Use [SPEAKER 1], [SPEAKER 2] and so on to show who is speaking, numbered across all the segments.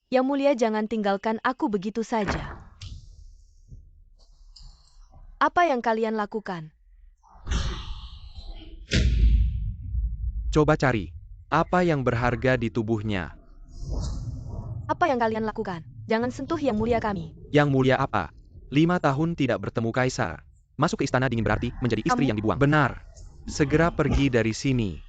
[SPEAKER 1] Yang Mulia, jangan tinggalkan aku begitu saja. Apa yang kalian lakukan?
[SPEAKER 2] Coba cari. Apa yang berharga di tubuhnya?
[SPEAKER 1] Apa yang kalian lakukan? Jangan sentuh Yang Mulia kami.
[SPEAKER 2] Yang Mulia apa? 5 tahun tidak bertemu Kaisar. Masuk ke istana dingin berarti menjadi istri yang dibuang. Benar. Segera pergi dari sini.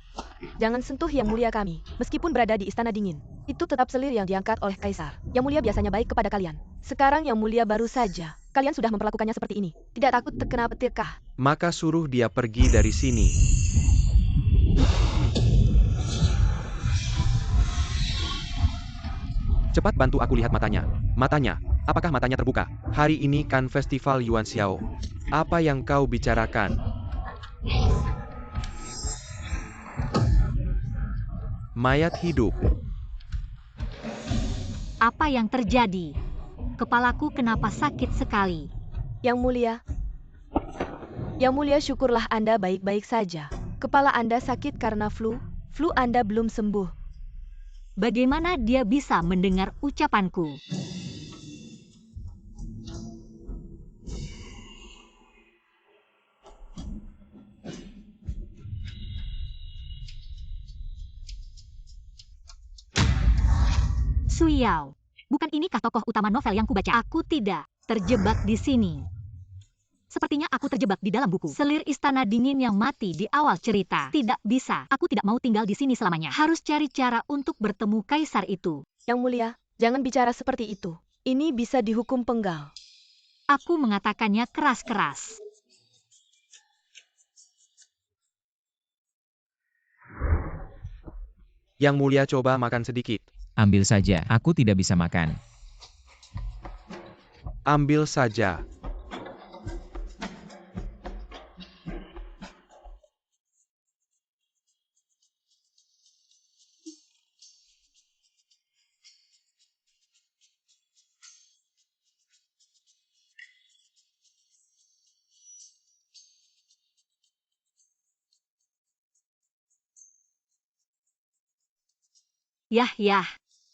[SPEAKER 1] Jangan sentuh Yang Mulia kami. Meskipun berada di istana dingin, itu tetap selir yang diangkat oleh Kaisar. Yang Mulia biasanya baik kepada kalian. Sekarang Yang Mulia baru saja. Kalian sudah memperlakukannya seperti ini. Tidak takut terkena petir kah?
[SPEAKER 2] Maka suruh dia pergi dari sini. Cepat bantu aku lihat matanya. Matanya. Apakah matanya terbuka? Hari ini kan festival Yuan Xiao. Apa yang kau bicarakan? Mayat hidup.
[SPEAKER 3] Apa yang terjadi? Kepalaku kenapa sakit sekali?
[SPEAKER 1] Yang Mulia. Yang Mulia, syukurlah Anda baik-baik saja. Kepala Anda sakit karena flu. Flu Anda belum sembuh.
[SPEAKER 3] Bagaimana dia bisa mendengar ucapanku? Suyao, bukan inikah tokoh utama novel yang kubaca? Aku tidak terjebak di sini. Sepertinya aku terjebak di dalam buku. Selir istana dingin yang mati di awal cerita. Tidak bisa, aku tidak mau tinggal di sini selamanya. Harus cari cara untuk bertemu kaisar itu.
[SPEAKER 1] Yang Mulia, jangan bicara seperti itu. Ini bisa dihukum penggal.
[SPEAKER 3] Aku mengatakannya keras-keras.
[SPEAKER 2] Yang Mulia, coba makan sedikit.
[SPEAKER 4] Ambil saja, aku tidak bisa makan.
[SPEAKER 2] Ambil saja.
[SPEAKER 3] Yah,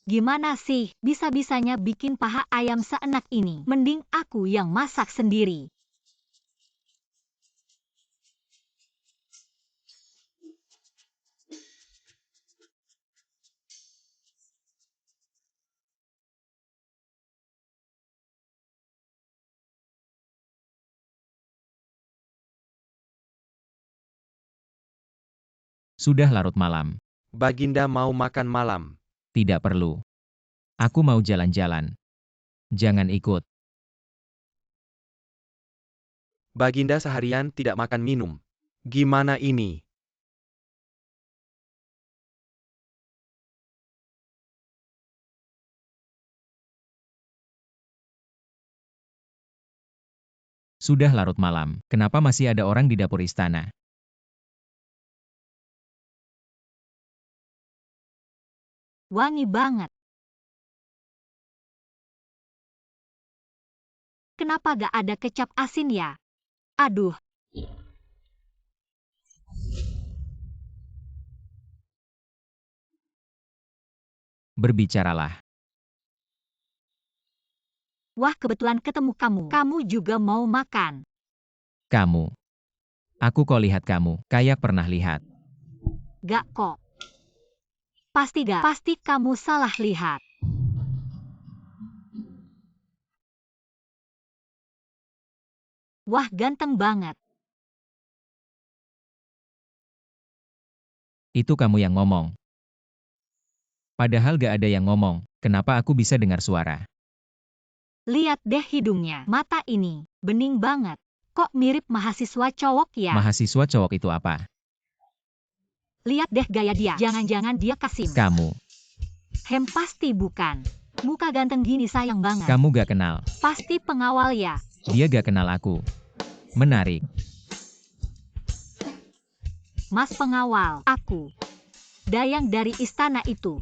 [SPEAKER 3] gimana sih bisa-bisanya bikin paha ayam seenak ini? Mending aku yang masak sendiri.
[SPEAKER 4] Sudah larut malam.
[SPEAKER 2] Baginda mau makan malam.
[SPEAKER 4] Tidak perlu. Aku mau jalan-jalan. Jangan ikut.
[SPEAKER 2] Baginda seharian tidak makan minum. Gimana ini?
[SPEAKER 4] Sudah larut malam. Kenapa masih ada orang di dapur istana?
[SPEAKER 3] Wangi banget. Kenapa gak ada kecap asin ya? Aduh.
[SPEAKER 4] Berbicaralah.
[SPEAKER 3] Wah, kebetulan ketemu kamu. Kamu juga mau makan.
[SPEAKER 4] Kamu. Aku kok lihat kamu, kayak pernah lihat.
[SPEAKER 3] Gak kok. Pasti gak? Pasti kamu salah lihat. Wah, ganteng banget.
[SPEAKER 4] Itu kamu yang ngomong. Padahal gak ada yang ngomong, kenapa aku bisa dengar suara?
[SPEAKER 3] Lihat deh hidungnya. Mata ini, bening banget. Kok mirip mahasiswa cowok ya?
[SPEAKER 4] Mahasiswa cowok itu apa?
[SPEAKER 3] Lihat deh gaya dia. Jangan-jangan dia Kasim.
[SPEAKER 4] Kamu.
[SPEAKER 3] Pasti bukan. Muka ganteng gini sayang banget.
[SPEAKER 4] Kamu gak kenal.
[SPEAKER 3] Pasti pengawal ya.
[SPEAKER 4] Dia gak kenal aku. Menarik.
[SPEAKER 3] Mas pengawal, aku. Dayang dari istana itu.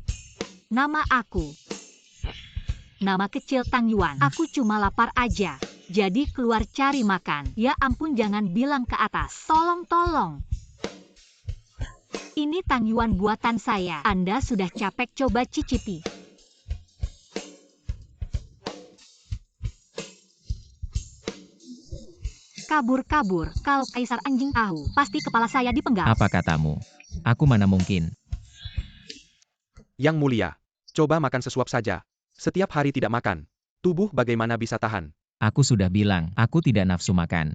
[SPEAKER 3] Nama aku. Nama kecil Tang Yuan. Aku cuma lapar aja. Jadi keluar cari makan. Ya ampun, jangan bilang ke atas. Tolong. Ini Tang Yuan buatan saya. Anda sudah capek, coba cicipi. kabur-kabur. Kalau Kaisar Anjing tahu, pasti kepala saya dipenggal.
[SPEAKER 4] Apa katamu? Aku mana mungkin.
[SPEAKER 2] Yang Mulia, coba makan sesuap saja. Setiap hari tidak makan. Tubuh bagaimana bisa tahan?
[SPEAKER 4] Aku sudah bilang, aku tidak nafsu makan.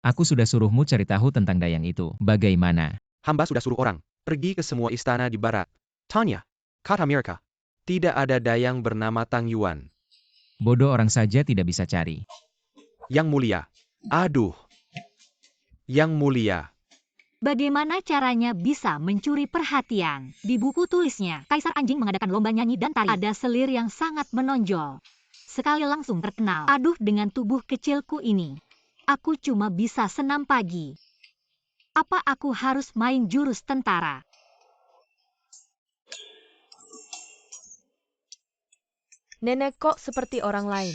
[SPEAKER 4] Aku sudah suruhmu cari tahu tentang Dayang itu. Bagaimana?
[SPEAKER 2] Hamba sudah suruh orang pergi ke semua istana di barat. Tanya, kata mereka, tidak ada dayang bernama Tang Yuan.
[SPEAKER 4] Bodoh orang saja tidak bisa cari.
[SPEAKER 2] Yang Mulia, aduh. Yang Mulia,
[SPEAKER 3] Bagaimana caranya bisa mencuri perhatian? Di buku tulisnya, Kaisar Anjing mengadakan lomba nyanyi dan tari. Ada selir yang sangat menonjol. Sekali langsung terkenal. Aduh, dengan tubuh kecilku ini, aku cuma bisa senam pagi. Apa aku harus main jurus tentara?
[SPEAKER 1] Nenek kok seperti orang lain.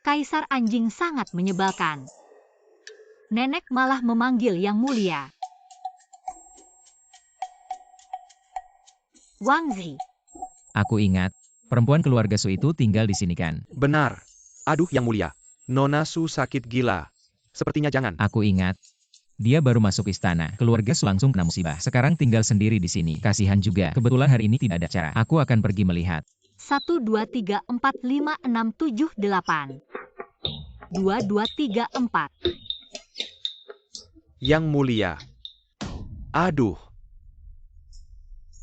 [SPEAKER 3] Kaisar Anjing sangat menyebalkan. Nenek malah memanggil Yang Mulia. Wang Zi.
[SPEAKER 4] Aku ingat, perempuan keluarga Su itu tinggal di sini kan?
[SPEAKER 2] benar. Aduh Yang Mulia, Nona Su sakit gila. Sepertinya jangan.
[SPEAKER 4] Aku ingat. Dia baru masuk istana. Keluarga Su langsung kena musibah. Sekarang tinggal sendiri di sini. Kasihan juga. Kebetulan hari ini tidak ada acara. Aku akan pergi melihat.
[SPEAKER 3] 1, 2, 3, 4, 5, 6, 7, 8. 2, 2, 3, 4.
[SPEAKER 2] Yang Mulia. Aduh.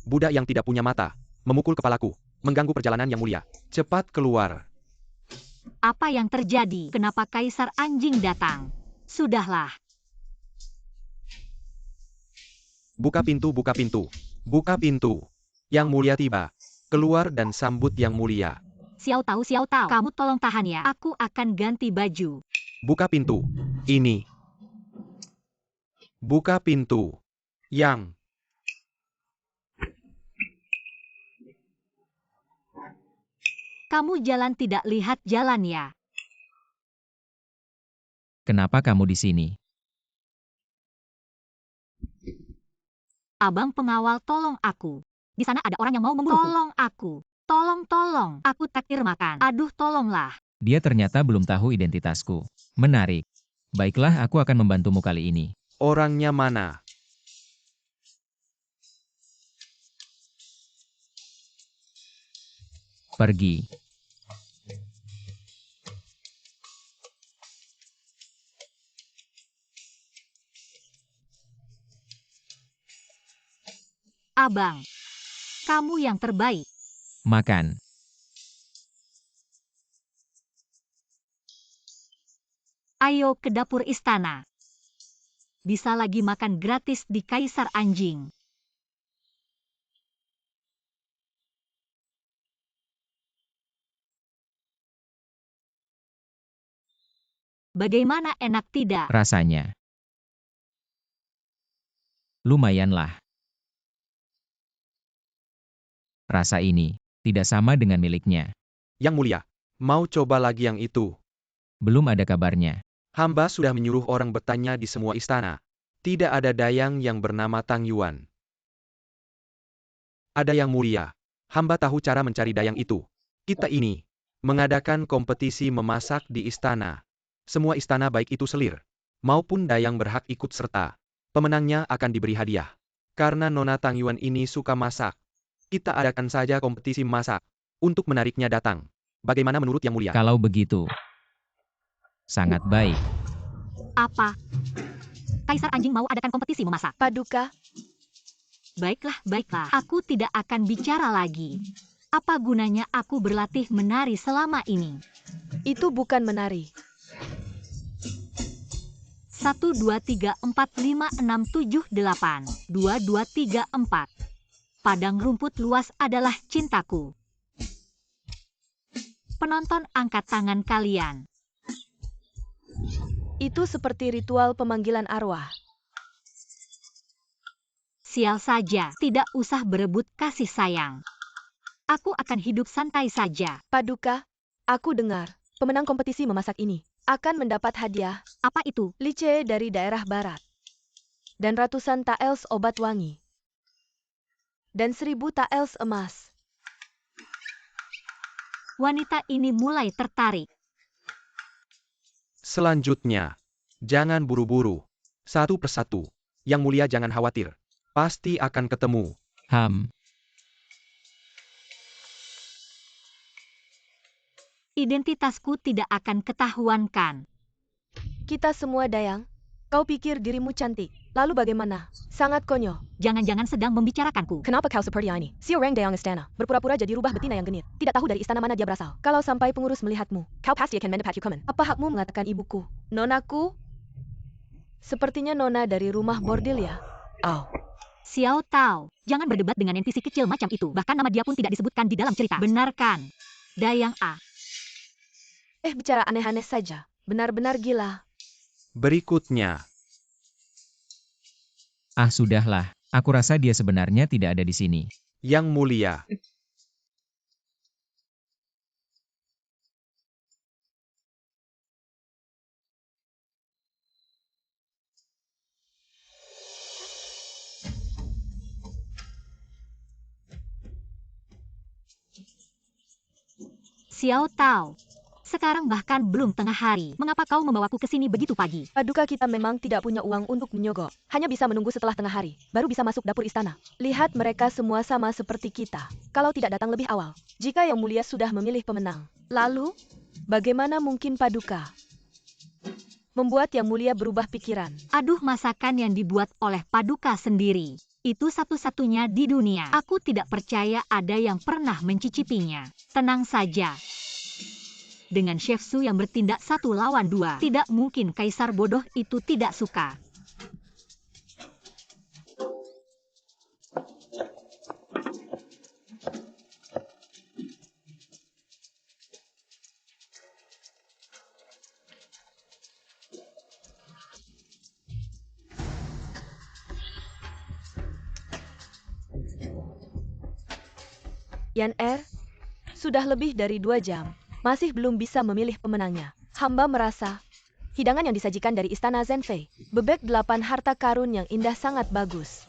[SPEAKER 2] Budak yang tidak punya mata, memukul kepalaku, mengganggu perjalanan Yang Mulia. Cepat keluar.
[SPEAKER 3] Apa yang terjadi? Kenapa Kaisar Anjing datang? Sudahlah.
[SPEAKER 2] Buka pintu, buka pintu. Buka pintu. Yang Mulia tiba. Keluar dan sambut Yang Mulia.
[SPEAKER 3] Xiao Tao, kamu tolong tahan ya. Aku akan ganti baju.
[SPEAKER 2] Buka pintu. Ini. Buka pintu. Yang.
[SPEAKER 3] Kamu jalan tidak lihat jalan ya?
[SPEAKER 4] Kenapa kamu di sini?
[SPEAKER 3] Abang pengawal, tolong aku. Di sana ada orang yang mau membunuhku. Tolong aku. Tolong. Aku takdir makan. Aduh, tolonglah.
[SPEAKER 4] Dia ternyata belum tahu identitasku. Menarik. Baiklah, aku akan membantumu kali ini.
[SPEAKER 2] Orangnya mana?
[SPEAKER 4] Pergi.
[SPEAKER 3] Abang, kamu yang terbaik.
[SPEAKER 4] Makan.
[SPEAKER 3] Ayo ke dapur istana. Bisa lagi makan gratis di Kaisar Anjing. Bagaimana, enak tidak?
[SPEAKER 4] Rasanya. Lumayanlah. Rasa ini tidak sama dengan miliknya.
[SPEAKER 2] Yang Mulia, mau coba lagi yang itu?
[SPEAKER 4] Belum ada kabarnya.
[SPEAKER 2] Hamba sudah menyuruh orang bertanya di semua istana. Tidak ada dayang yang bernama Tang Yuan. Ada Yang Mulia. Hamba tahu cara mencari dayang itu. Kita ini mengadakan kompetisi memasak di istana. Semua istana baik itu selir maupun dayang berhak ikut serta. Pemenangnya akan diberi hadiah. Karena Nona Tang Yuan ini suka masak, kita adakan saja kompetisi masak untuk menariknya datang. Bagaimana menurut Yang Mulia?
[SPEAKER 4] Kalau begitu, sangat baik.
[SPEAKER 3] Apa? Kaisar Anjing mau adakan kompetisi memasak.
[SPEAKER 1] Paduka,
[SPEAKER 3] Baiklah. Aku tidak akan bicara lagi. Apa gunanya aku berlatih menari selama ini?
[SPEAKER 1] itu bukan menari.
[SPEAKER 3] 1, 2, 3, 4, 5, 6, 7, 8. 2, 2, 3, 4. Padang rumput luas adalah cintaku. Penonton, angkat tangan kalian.
[SPEAKER 1] Itu seperti ritual pemanggilan arwah.
[SPEAKER 3] Sial saja, tidak usah berebut kasih sayang. Aku akan hidup santai saja.
[SPEAKER 1] Paduka, aku dengar pemenang kompetisi memasak ini akan mendapat hadiah
[SPEAKER 3] Apa itu?
[SPEAKER 1] lice dari daerah barat. Dan ratusan taels obat wangi. Dan 1000 taels emas.
[SPEAKER 3] Wanita ini mulai tertarik.
[SPEAKER 2] Selanjutnya, jangan buru-buru. Satu persatu. Yang Mulia jangan khawatir. Pasti akan ketemu.
[SPEAKER 3] Identitasku tidak akan ketahuan kan?
[SPEAKER 1] Kita semua Dayang. Kau pikir dirimu cantik. Lalu bagaimana? Sangat konyol.
[SPEAKER 3] Jangan-jangan sedang membicarakanku.
[SPEAKER 1] Kenapa kau seperti ini? Si orang Dayang istana. Berpura-pura jadi rubah betina yang genit. Tidak tahu dari istana mana dia berasal. Kalau sampai pengurus melihatmu, kau pasti akan mendapat hukuman. Apa hakmu mengatakan ibuku? Nonaku? Sepertinya nona dari rumah bordil ya? Oh.
[SPEAKER 3] Xiao Tao, jangan berdebat dengan NPC kecil macam itu. Bahkan nama dia pun tidak disebutkan di dalam cerita. Benarkan? Dayang A.
[SPEAKER 1] Bicara aneh-aneh saja. Benar-benar gila.
[SPEAKER 2] Berikutnya.
[SPEAKER 4] Sudahlah. Aku rasa dia sebenarnya tidak ada di sini.
[SPEAKER 2] Yang Mulia.
[SPEAKER 3] Xiao Tao. Sekarang bahkan belum tengah hari. Mengapa kau membawaku ke sini begitu pagi?
[SPEAKER 1] Paduka kita memang tidak punya uang untuk menyogok. Hanya bisa menunggu setelah tengah hari. Baru bisa masuk dapur istana. Lihat mereka semua sama seperti kita. Kalau tidak datang lebih awal. Jika Yang Mulia sudah memilih pemenang. Lalu, bagaimana mungkin Paduka membuat Yang Mulia berubah pikiran?
[SPEAKER 3] Aduh, masakan yang dibuat oleh Paduka sendiri. Itu satu-satunya di dunia. Aku tidak percaya ada yang pernah mencicipinya. Tenang saja. Dengan Chef Su yang bertindak 1 lawan 2, tidak mungkin kaisar bodoh itu tidak suka.
[SPEAKER 1] Yan sudah lebih dari 2 jam. Masih belum bisa memilih pemenangnya. Hamba merasa hidangan yang disajikan dari istana Zenfei, bebek 8 harta karun yang indah sangat bagus.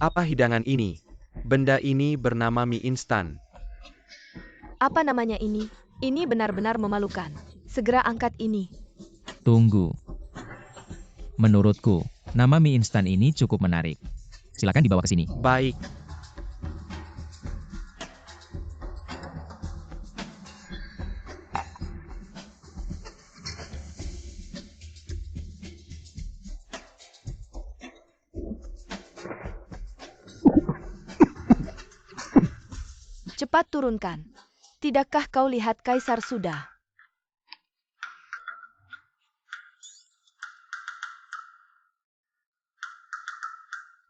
[SPEAKER 2] Apa hidangan ini? Benda ini bernama mie instan.
[SPEAKER 1] Apa namanya ini? Ini benar-benar memalukan. Segera angkat ini.
[SPEAKER 4] Tunggu. Menurutku, nama mie instan ini cukup menarik. Silakan dibawa ke sini.
[SPEAKER 2] Baik.
[SPEAKER 1] Cepat turunkan. Tidakkah kau lihat kaisar sudah?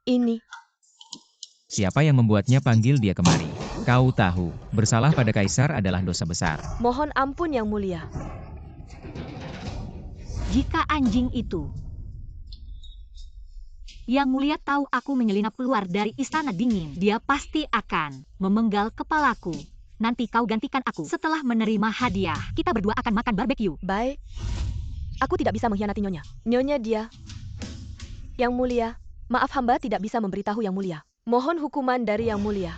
[SPEAKER 1] Ini.
[SPEAKER 4] Siapa yang membuatnya panggil dia kemari? Kau tahu, bersalah pada kaisar adalah dosa besar.
[SPEAKER 1] Mohon ampun Yang Mulia.
[SPEAKER 3] Jika anjing itu Yang Mulia tahu aku menyelinap keluar dari istana dingin, dia pasti akan memenggal kepalaku. Nanti kau gantikan aku. Setelah menerima hadiah, kita berdua akan makan barbeque.
[SPEAKER 1] Baik. Aku tidak bisa mengkhianati Nyonya. Nyonya dia. Yang Mulia, maaf hamba tidak bisa memberitahu Yang Mulia. Mohon hukuman dari Yang Mulia.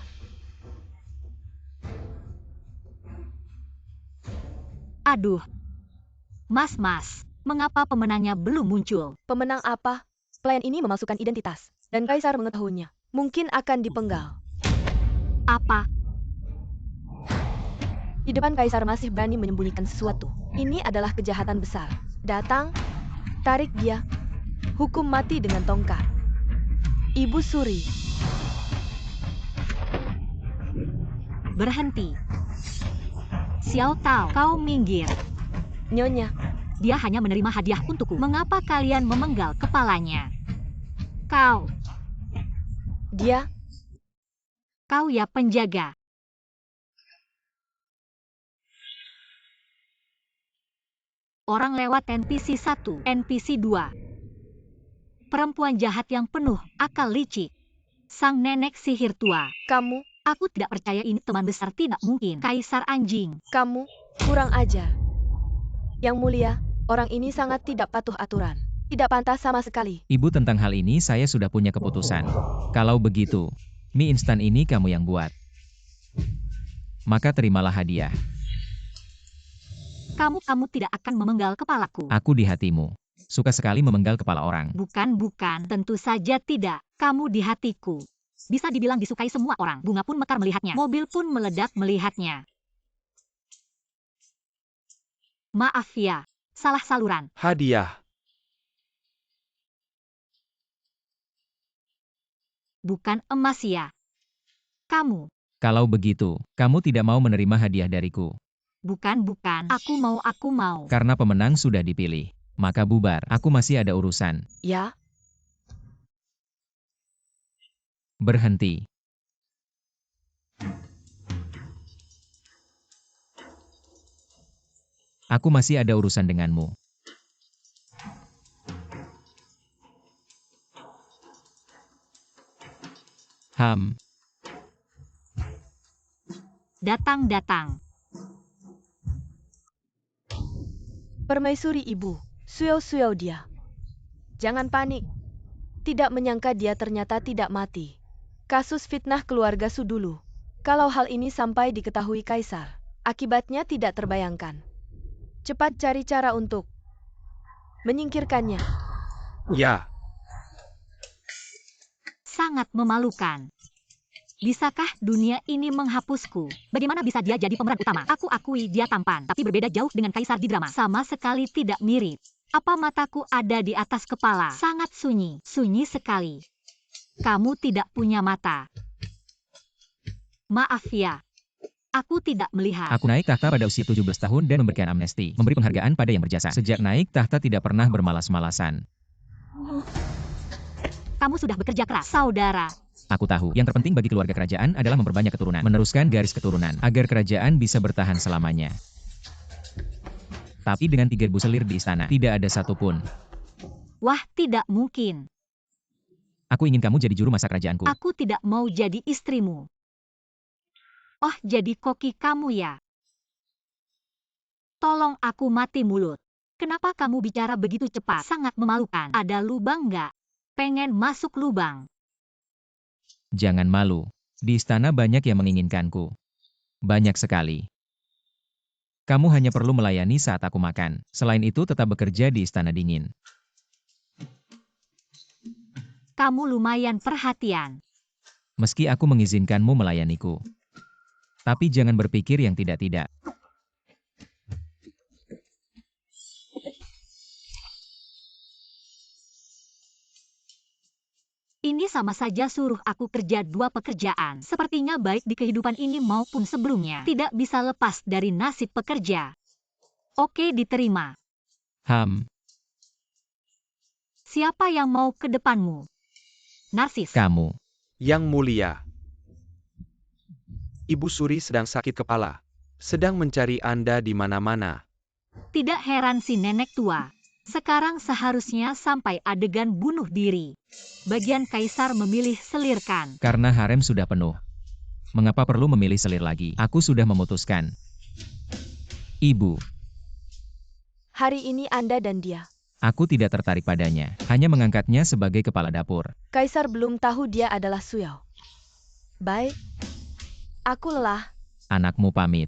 [SPEAKER 3] Aduh. Mas, mengapa pemenangnya belum muncul?
[SPEAKER 1] Pemenang apa? Pelayan ini memalsukan identitas, dan kaisar mengetahuinya. Mungkin akan dipenggal.
[SPEAKER 3] Apa?
[SPEAKER 1] Di depan kaisar masih berani menyembunyikan sesuatu. Ini adalah kejahatan besar. Datang, tarik dia. Hukum mati dengan tongkat. Ibu Suri.
[SPEAKER 3] Berhenti. Xiao Tao, kau minggir.
[SPEAKER 1] Nyonya.
[SPEAKER 3] Dia hanya menerima hadiah untukku. Mengapa kalian memenggal kepalanya? Kau.
[SPEAKER 1] Dia.
[SPEAKER 3] Kau ya penjaga. Orang lewat NPC 1, NPC 2. Perempuan jahat yang penuh akal licik. Sang nenek sihir tua.
[SPEAKER 1] Kamu.
[SPEAKER 3] Aku tidak percaya ini teman besar, tidak mungkin. Kaisar anjing.
[SPEAKER 1] Kamu. Kurang ajar. Yang Mulia, orang ini sangat tidak patuh aturan. Tidak pantas sama sekali.
[SPEAKER 4] Ibu, tentang hal ini saya sudah punya keputusan. Kalau begitu, mie instan ini kamu yang buat. Maka terimalah hadiah.
[SPEAKER 3] Kamu tidak akan memenggal kepalaku.
[SPEAKER 4] Aku di hatimu. Suka sekali memenggal kepala orang.
[SPEAKER 3] Bukan, tentu saja tidak. Kamu di hatiku. Bisa dibilang disukai semua orang. Bunga pun mekar melihatnya. Mobil pun meledak melihatnya. Maaf ya, salah saluran.
[SPEAKER 2] Hadiah.
[SPEAKER 3] Bukan emas ya. Kamu.
[SPEAKER 4] Kalau begitu, kamu tidak mau menerima hadiah dariku.
[SPEAKER 3] Bukan. Aku mau.
[SPEAKER 4] Karena pemenang sudah dipilih. Maka bubar, aku masih ada urusan.
[SPEAKER 1] Ya,
[SPEAKER 4] Berhenti. Aku masih ada urusan denganmu.
[SPEAKER 3] Datang.
[SPEAKER 1] permaisuri ibu. Suyau dia. Jangan panik. Tidak menyangka dia ternyata tidak mati. Kasus fitnah keluarga Su dulu. Kalau hal ini sampai diketahui Kaisar, akibatnya tidak terbayangkan. Cepat cari cara untuk menyingkirkannya.
[SPEAKER 2] Ya,
[SPEAKER 3] Sangat memalukan. Bisakah dunia ini menghapusku? Bagaimana bisa dia jadi pemeran utama? Aku akui dia tampan, tapi berbeda jauh dengan Kaisar di drama. Sama sekali tidak mirip. Apa mataku ada di atas kepala? Sangat sunyi sekali. Kamu tidak punya mata. Maaf ya. Aku tidak melihat.
[SPEAKER 4] Aku naik tahta pada usia 17 tahun dan memberikan amnesti, memberi penghargaan pada yang berjasa. Sejak naik tahta tidak pernah bermalas-malasan.
[SPEAKER 3] Kamu sudah bekerja keras, saudara.
[SPEAKER 4] Aku tahu, yang terpenting bagi keluarga kerajaan adalah memperbanyak keturunan, meneruskan garis keturunan, agar kerajaan bisa bertahan selamanya. Tapi dengan 3.000 selir di istana, tidak ada satupun.
[SPEAKER 3] Wah, tidak mungkin.
[SPEAKER 4] Aku ingin kamu jadi juru masak kerajaanku.
[SPEAKER 3] Aku tidak mau jadi istrimu. Oh, jadi koki kamu ya? Tolong aku mati mulut. Kenapa kamu bicara begitu cepat? Sangat memalukan. Ada lubang nggak? Pengen masuk lubang.
[SPEAKER 4] Jangan malu. Di istana banyak yang menginginkanku. Banyak sekali. Kamu hanya perlu melayani saat aku makan. Selain itu tetap bekerja di istana dingin.
[SPEAKER 3] Kamu lumayan perhatian.
[SPEAKER 4] Meski aku mengizinkanmu melayaniku. Tapi jangan berpikir yang tidak-tidak.
[SPEAKER 3] Ini sama saja suruh aku kerja 2 pekerjaan. Sepertinya baik di kehidupan ini maupun sebelumnya. Tidak bisa lepas dari nasib pekerja. Oke, diterima. Siapa yang mau ke depanmu? Narsis.
[SPEAKER 4] Kamu.
[SPEAKER 2] Yang mulia. Ibu Suri sedang sakit kepala. Sedang mencari Anda di mana-mana.
[SPEAKER 3] Tidak heran si nenek tua. Sekarang seharusnya sampai adegan bunuh diri. Bagian Kaisar memilih selirkan.
[SPEAKER 4] Karena harem sudah penuh. Mengapa perlu memilih selir lagi? Aku sudah memutuskan. Ibu.
[SPEAKER 1] Hari ini Anda dan dia.
[SPEAKER 4] Aku tidak tertarik padanya. Hanya mengangkatnya sebagai kepala dapur.
[SPEAKER 1] Kaisar belum tahu dia adalah Suyao. Baik. Aku lelah.
[SPEAKER 4] Anakmu pamit.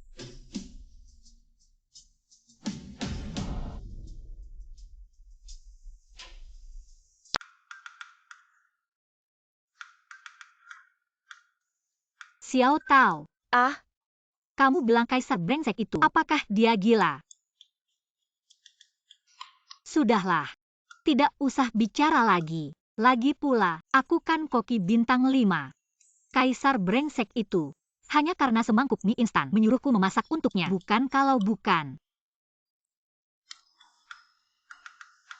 [SPEAKER 3] Xiao Tao.
[SPEAKER 1] Ah,
[SPEAKER 3] Kamu bilang Kaisar brengsek itu. Apakah dia gila? Sudahlah. Tidak usah bicara lagi. Lagi pula, aku kan koki bintang 5. Kaisar brengsek itu. Hanya karena semangkuk mie instan menyuruhku memasak untuknya. Bukan kalau bukan.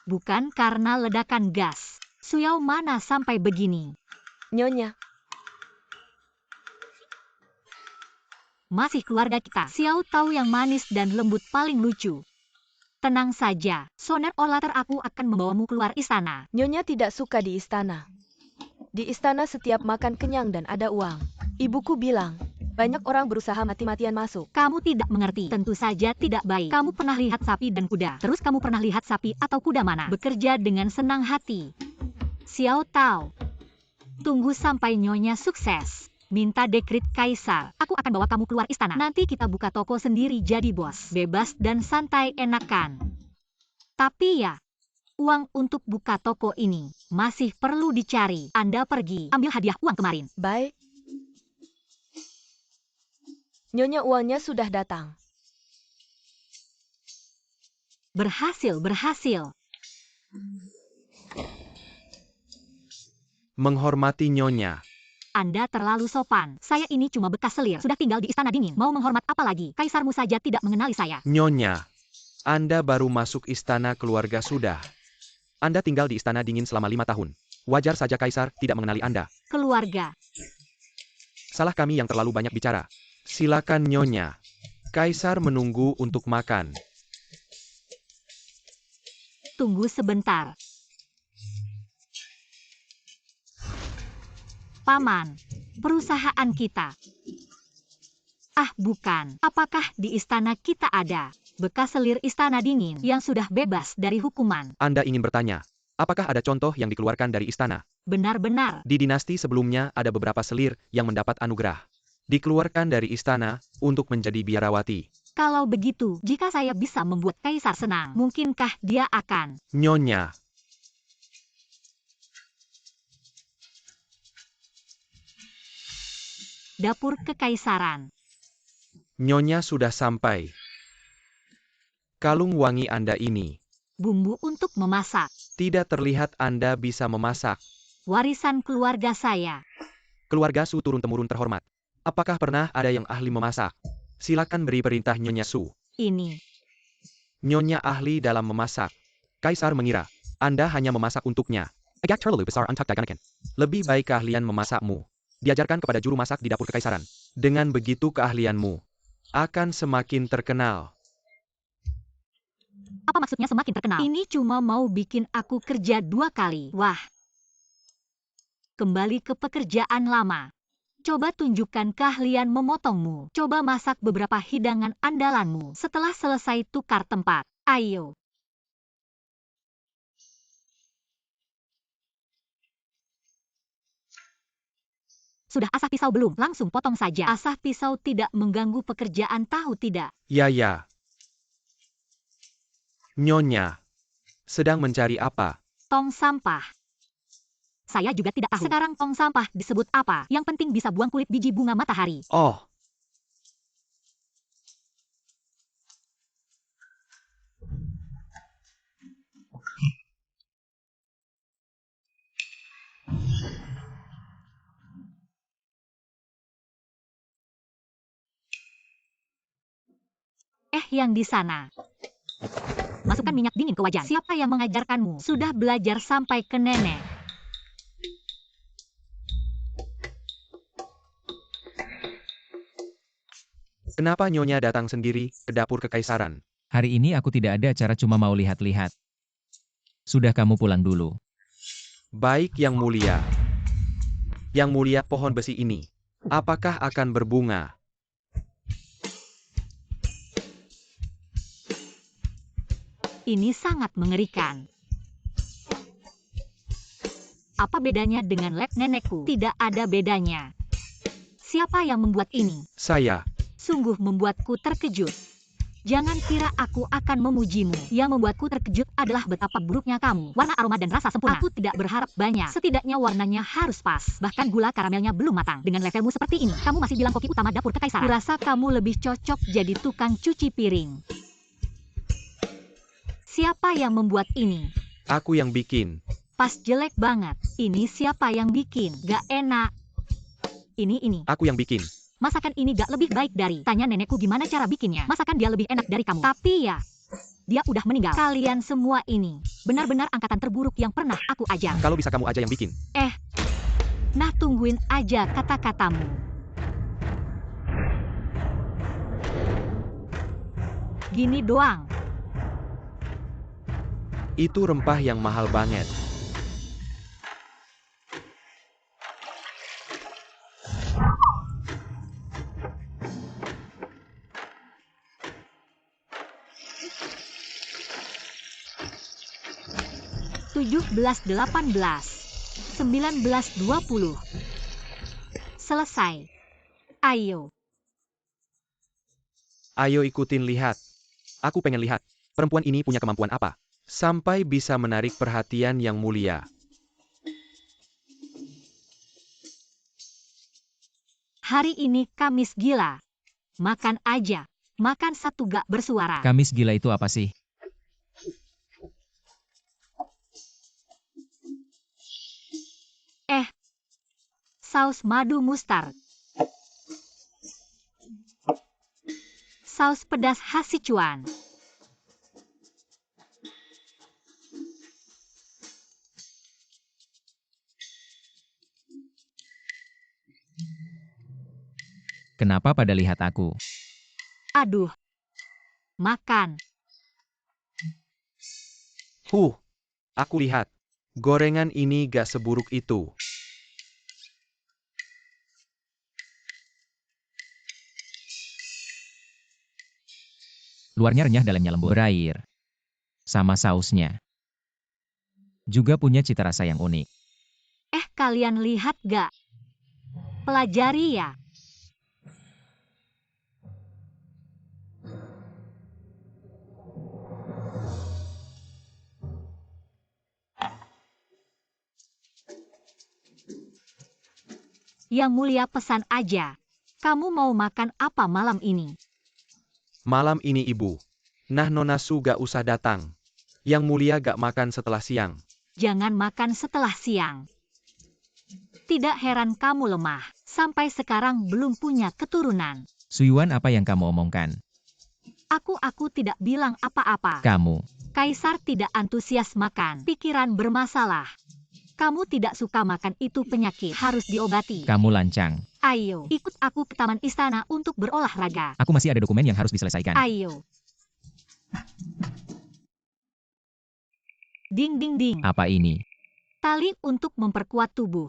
[SPEAKER 3] Bukan karena ledakan gas. Suyao mana sampai begini?
[SPEAKER 1] Nyonya.
[SPEAKER 3] Masih keluarga kita. Xiao Tao yang manis dan lembut paling lucu. Tenang saja, soner olater aku akan membawamu keluar istana.
[SPEAKER 1] Nyonya tidak suka di istana. Di istana setiap makan kenyang dan ada uang. Ibuku bilang, banyak orang berusaha mati-matian masuk.
[SPEAKER 3] Kamu tidak mengerti. Tentu saja tidak baik. Kamu pernah lihat sapi dan kuda. Terus kamu pernah lihat sapi atau kuda mana? Bekerja dengan senang hati. Xiao Tao. Tunggu sampai nyonya sukses. Minta dekrit Kaisar. Aku akan bawa kamu keluar istana. Nanti kita buka toko sendiri jadi bos. Bebas dan santai enakan. Tapi ya, uang untuk buka toko ini masih perlu dicari. Anda pergi ambil hadiah uang kemarin.
[SPEAKER 1] Baik. Nyonya, uangnya sudah datang.
[SPEAKER 3] Berhasil, berhasil.
[SPEAKER 2] Menghormati Nyonya.
[SPEAKER 3] Anda terlalu sopan. Saya ini cuma bekas selir. Sudah tinggal di istana dingin. Mau menghormat apa lagi? Kaisarmu saja tidak mengenali saya.
[SPEAKER 2] Nyonya, Anda baru masuk istana keluarga sudah. Anda tinggal di istana dingin selama 5 tahun. Wajar saja Kaisar tidak mengenali Anda.
[SPEAKER 3] Keluarga.
[SPEAKER 2] Salah kami yang terlalu banyak bicara. Silakan Nyonya. Kaisar menunggu untuk makan.
[SPEAKER 3] Tunggu sebentar. Paman, perusahaan kita. Ah, bukan. Apakah di istana kita ada bekas selir istana dingin yang sudah bebas dari hukuman?
[SPEAKER 2] Anda ingin bertanya, apakah ada contoh yang dikeluarkan dari istana?
[SPEAKER 3] Benar-benar.
[SPEAKER 2] Di dinasti sebelumnya ada beberapa selir yang mendapat anugerah. Dikeluarkan dari istana untuk menjadi biarawati.
[SPEAKER 3] Kalau begitu, jika saya bisa membuat Kaisar senang, mungkinkah dia akan...
[SPEAKER 2] Nyonya.
[SPEAKER 3] Dapur Kekaisaran.
[SPEAKER 2] Nyonya sudah sampai. Kalung wangi Anda ini.
[SPEAKER 3] Bumbu untuk memasak.
[SPEAKER 2] Tidak terlihat Anda bisa memasak.
[SPEAKER 3] Warisan keluarga saya.
[SPEAKER 2] Keluarga Su turun-temurun terhormat. Apakah pernah ada yang ahli memasak? Silakan beri perintah Nyonya Su.
[SPEAKER 3] Ini.
[SPEAKER 2] Nyonya ahli dalam memasak. Kaisar mengira Anda hanya memasak untuknya. Agak terlalu besar untuk digunakan. Lebih baik keahlian memasakmu diajarkan kepada juru masak di dapur kekaisaran. Dengan begitu keahlianmu akan semakin terkenal.
[SPEAKER 3] Apa maksudnya semakin terkenal? Ini cuma mau bikin aku kerja 2 kali. Wah. Kembali ke pekerjaan lama. Coba tunjukkan keahlian memotongmu. Coba masak beberapa hidangan andalanmu. Setelah selesai tukar tempat. Ayo. Sudah asah pisau belum? Langsung potong saja. Asah pisau tidak mengganggu pekerjaan, tahu tidak?
[SPEAKER 2] Ya. Nyonya sedang mencari apa?
[SPEAKER 3] Tong sampah. Saya juga tidak tahu. Sekarang tong sampah disebut apa? Yang penting bisa buang kulit biji bunga matahari.
[SPEAKER 2] Oh.
[SPEAKER 3] Yang di sana. Masukkan minyak dingin ke wajan. Siapa yang mengajarkanmu? Sudah belajar sampai ke nenek.
[SPEAKER 2] Kenapa Nyonya datang sendiri ke dapur kekaisaran?
[SPEAKER 4] Hari ini aku tidak ada acara, cuma mau lihat-lihat. Sudah, kamu pulang dulu.
[SPEAKER 2] Baik Yang Mulia. Yang Mulia, pohon besi ini apakah akan berbunga?
[SPEAKER 3] Ini sangat mengerikan. Apa bedanya dengan lab nenekku? Tidak ada bedanya. Siapa yang membuat ini?
[SPEAKER 2] Saya.
[SPEAKER 3] Sungguh membuatku terkejut. Jangan kira aku akan memujimu. Yang membuatku terkejut adalah betapa buruknya kamu. Warna, aroma, dan rasa sempurna. Aku tidak berharap banyak. Setidaknya warnanya harus pas. Bahkan gula karamelnya belum matang. Dengan levelmu seperti ini, kamu masih bilang koki utama dapur kekaisaran. Kurasa kamu lebih cocok jadi tukang cuci piring. Siapa yang membuat ini?
[SPEAKER 2] Aku yang bikin.
[SPEAKER 3] Pas jelek banget. Ini siapa yang bikin? Gak enak. Ini.
[SPEAKER 2] Aku yang bikin.
[SPEAKER 3] Masakan ini gak lebih baik dari... Tanya nenekku gimana cara bikinnya. Masakan dia lebih enak dari kamu. Tapi ya, dia udah meninggal. Kalian semua ini benar-benar angkatan terburuk yang pernah aku ajar.
[SPEAKER 2] Kalau bisa kamu aja yang bikin.
[SPEAKER 3] Nah tungguin aja kata-katamu. Gini doang.
[SPEAKER 2] Itu rempah yang mahal banget. $17.18, $19.20,
[SPEAKER 3] selesai. Ayo.
[SPEAKER 2] Ayo ikutin lihat. Aku pengen lihat, perempuan ini punya kemampuan apa? Sampai bisa menarik perhatian Yang Mulia.
[SPEAKER 3] Hari ini Kamis gila. Makan aja. Makan satu gak bersuara.
[SPEAKER 4] Kamis gila itu apa sih?
[SPEAKER 3] Saus madu mustard. Saus pedas khas Sichuan.
[SPEAKER 4] Kenapa pada lihat aku?
[SPEAKER 3] Aduh. Makan.
[SPEAKER 2] Aku lihat. Gorengan ini gak seburuk itu.
[SPEAKER 4] Luarnya renyah, dalamnya lembut berair. Sama sausnya. Juga punya cita rasa yang unik.
[SPEAKER 3] Kalian lihat gak? Pelajari ya. Yang Mulia pesan aja. Kamu mau makan apa malam ini?
[SPEAKER 2] Malam ini Ibu. Nah Nona Su gak usah datang. Yang Mulia gak makan setelah siang.
[SPEAKER 3] Jangan makan setelah siang. Tidak heran kamu lemah. Sampai sekarang belum punya keturunan.
[SPEAKER 4] Suyuan, apa yang kamu omongkan?
[SPEAKER 3] Aku tidak bilang apa-apa.
[SPEAKER 4] Kamu.
[SPEAKER 3] Kaisar tidak antusias makan. Pikiran bermasalah. Kamu tidak suka makan, itu penyakit. Harus diobati.
[SPEAKER 4] Kamu lancang.
[SPEAKER 3] Ayo, ikut aku ke taman istana untuk berolahraga.
[SPEAKER 4] Aku masih ada dokumen yang harus diselesaikan.
[SPEAKER 3] Ayo. Ding ding ding.
[SPEAKER 4] Apa ini?
[SPEAKER 3] Tali untuk memperkuat tubuh.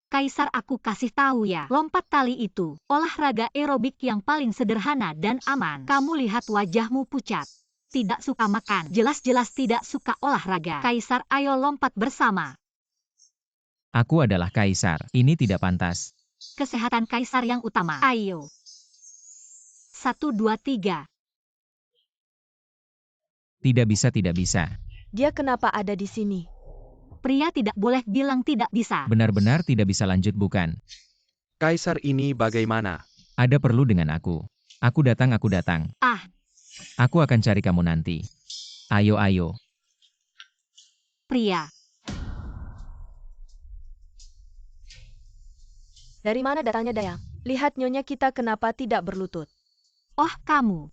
[SPEAKER 3] Kaisar, aku kasih tahu ya, lompat tali itu olahraga aerobik yang paling sederhana dan aman. Kamu lihat wajahmu pucat. Tidak suka makan. Jelas-jelas tidak suka olahraga. Kaisar, ayo lompat bersama.
[SPEAKER 4] Aku adalah kaisar. Ini tidak pantas.
[SPEAKER 3] Kesehatan kaisar yang utama. Ayo. 1, 2, 3.
[SPEAKER 4] Tidak bisa, tidak bisa.
[SPEAKER 1] Dia kenapa ada di sini?
[SPEAKER 3] Pria tidak boleh bilang tidak bisa.
[SPEAKER 4] Benar-benar tidak bisa lanjut, bukan?
[SPEAKER 2] Kaisar ini bagaimana?
[SPEAKER 4] Ada perlu dengan aku. Aku datang, aku datang. Aku akan cari kamu nanti. Ayo, ayo.
[SPEAKER 3] Pria.
[SPEAKER 1] Dari mana datangnya Dayang? Lihat nyonya kita kenapa tidak berlutut.
[SPEAKER 3] Oh, kamu.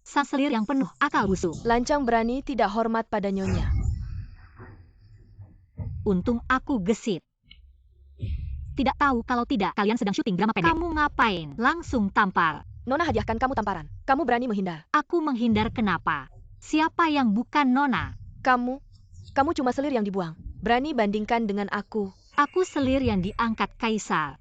[SPEAKER 3] Sang selir yang penuh akal busuk.
[SPEAKER 1] Lancang berani tidak hormat pada nyonya.
[SPEAKER 3] Untung aku gesit. Tidak tahu kalau tidak kalian sedang syuting drama pendek. Kamu ngapain? Langsung tampar.
[SPEAKER 1] Nona hadiahkan kamu tamparan. Kamu berani menghindar.
[SPEAKER 3] Aku menghindar kenapa? Siapa yang bukan Nona?
[SPEAKER 1] Kamu cuma selir yang dibuang. Berani bandingkan dengan aku.
[SPEAKER 3] Aku selir yang diangkat kaisar.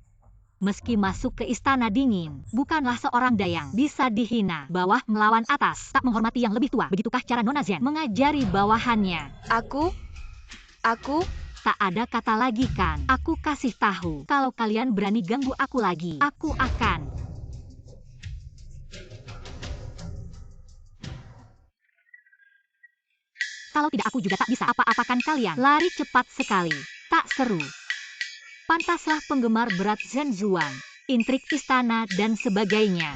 [SPEAKER 3] Meski masuk ke istana dingin, bukanlah seorang dayang. Bisa dihina. Bawah melawan atas. Tak menghormati yang lebih tua. Begitukah cara Nona Zen mengajari bawahannya?
[SPEAKER 1] Aku
[SPEAKER 3] Tak ada kata lagi kan? Aku kasih tahu. Kalau kalian berani ganggu aku lagi, aku akan. Kalau tidak, aku juga tak bisa apa-apakan kalian. Lari cepat sekali. Tak seru. Pantaslah penggemar berat Zhen Zuang, intrik istana dan sebagainya.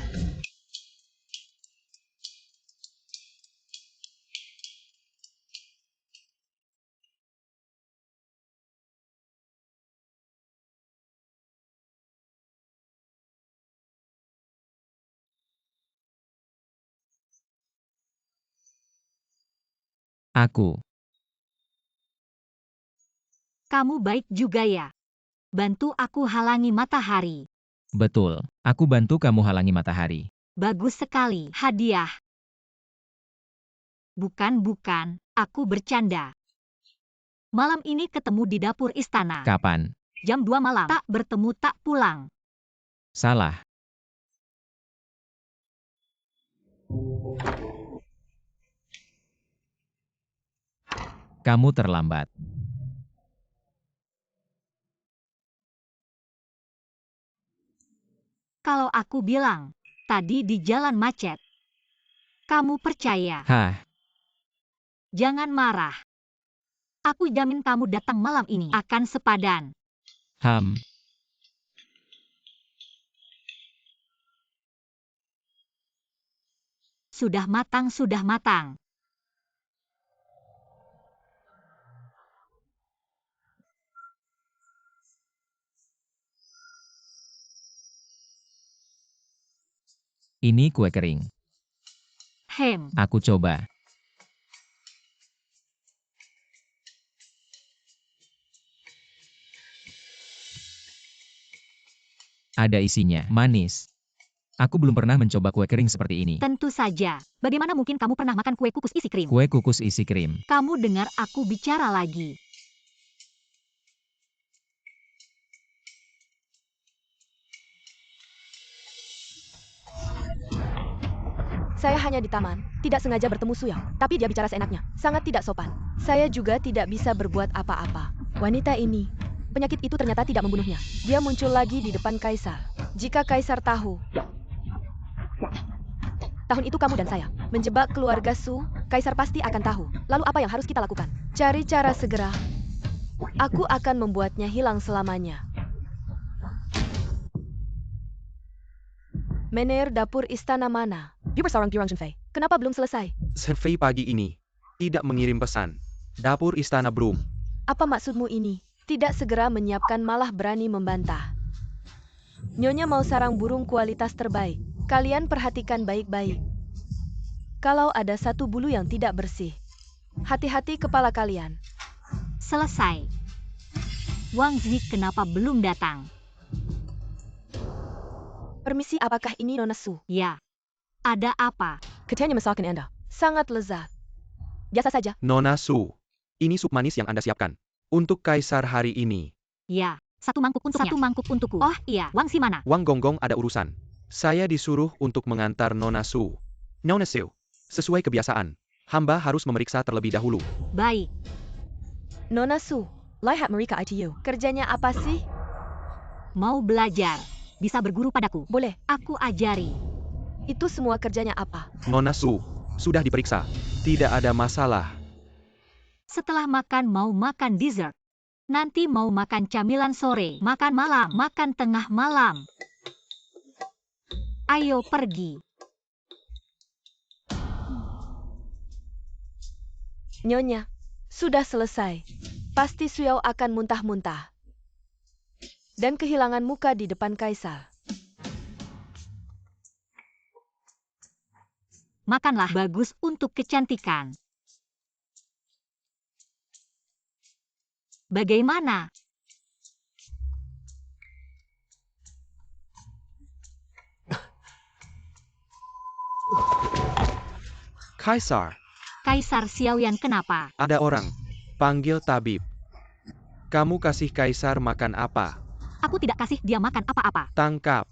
[SPEAKER 4] Aku.
[SPEAKER 3] Kamu baik juga ya. Bantu aku halangi matahari.
[SPEAKER 4] Betul. Aku bantu kamu halangi matahari.
[SPEAKER 3] Bagus sekali. Hadiah. Bukan, aku bercanda. Malam ini ketemu di dapur istana.
[SPEAKER 4] Kapan?
[SPEAKER 3] Jam 2 malam. Tak bertemu, tak pulang.
[SPEAKER 4] Salah. Kamu terlambat.
[SPEAKER 3] aku bilang, tadi di jalan macet. Kamu percaya?
[SPEAKER 4] Hah,
[SPEAKER 3] Jangan marah. Aku jamin kamu datang malam ini akan sepadan.
[SPEAKER 4] ham.
[SPEAKER 3] Sudah matang, sudah matang.
[SPEAKER 4] Ini kue kering.
[SPEAKER 3] Hem,
[SPEAKER 4] Aku coba. Ada isinya, manis. Aku belum pernah mencoba kue kering seperti ini.
[SPEAKER 3] tentu saja. Bagaimana mungkin kamu pernah makan kue kukus isi krim?
[SPEAKER 4] Kue kukus isi krim.
[SPEAKER 3] Kamu dengar aku bicara lagi.
[SPEAKER 1] Saya hanya di taman, tidak sengaja bertemu Suyao, tapi dia bicara seenaknya, sangat tidak sopan. Saya juga tidak bisa berbuat apa-apa. Wanita ini, penyakit itu ternyata tidak membunuhnya. Dia muncul lagi di depan Kaisar. Jika Kaisar tahu, tahun itu kamu dan saya menjebak keluarga Su, Kaisar pasti akan tahu. Lalu apa yang harus kita lakukan? Cari cara segera. Aku akan membuatnya hilang selamanya. Mener dapur istana mana? Seorang Jurang Junfei. Kenapa belum selesai?
[SPEAKER 2] Senfei pagi ini tidak mengirim pesan. Dapur istana belum.
[SPEAKER 1] Apa maksudmu ini? Tidak segera menyiapkan malah berani membantah. Nyonya mau sarang burung kualitas terbaik. Kalian perhatikan baik-baik. Kalau ada satu bulu yang tidak bersih, hati-hati kepala kalian.
[SPEAKER 3] Selesai. Wang Zi kenapa belum datang?
[SPEAKER 1] Permisi, apakah ini Nona Su?
[SPEAKER 3] Ya. Ada apa?
[SPEAKER 1] Ketiganya masakan Anda. Sangat lezat. Biasa saja.
[SPEAKER 2] Nona Su, ini sup manis yang Anda siapkan. Untuk Kaisar hari ini.
[SPEAKER 3] Ya. Satu mangkuk untukku. Oh iya, Wang Zi mana?
[SPEAKER 2] Wang Gonggong ada urusan. Saya disuruh untuk mengantar Nona Su. Nona Su, sesuai kebiasaan, hamba harus memeriksa terlebih dahulu.
[SPEAKER 3] Baik.
[SPEAKER 1] Nona Su, lihat mereka ITU. Kerjanya apa sih?
[SPEAKER 3] Mau belajar. Bisa berguru padaku.
[SPEAKER 1] Boleh.
[SPEAKER 3] Aku ajari.
[SPEAKER 1] Itu semua kerjanya apa?
[SPEAKER 2] Nona Su, sudah diperiksa. Tidak ada masalah.
[SPEAKER 3] Setelah makan mau makan dessert. Nanti mau makan camilan sore. Makan malam. Makan tengah malam. Ayo pergi.
[SPEAKER 1] Nyonya, sudah selesai. Pasti Suyao akan muntah-muntah. Dan kehilangan muka di depan Kaisar.
[SPEAKER 3] Makanlah bagus untuk kecantikan. Bagaimana?
[SPEAKER 2] Kaisar,
[SPEAKER 3] Kaisar Xiaoyan kenapa?
[SPEAKER 2] ada orang. Panggil tabib. Kamu kasih Kaisar makan apa?
[SPEAKER 3] Aku tidak kasih dia makan apa-apa.
[SPEAKER 2] Tangkap.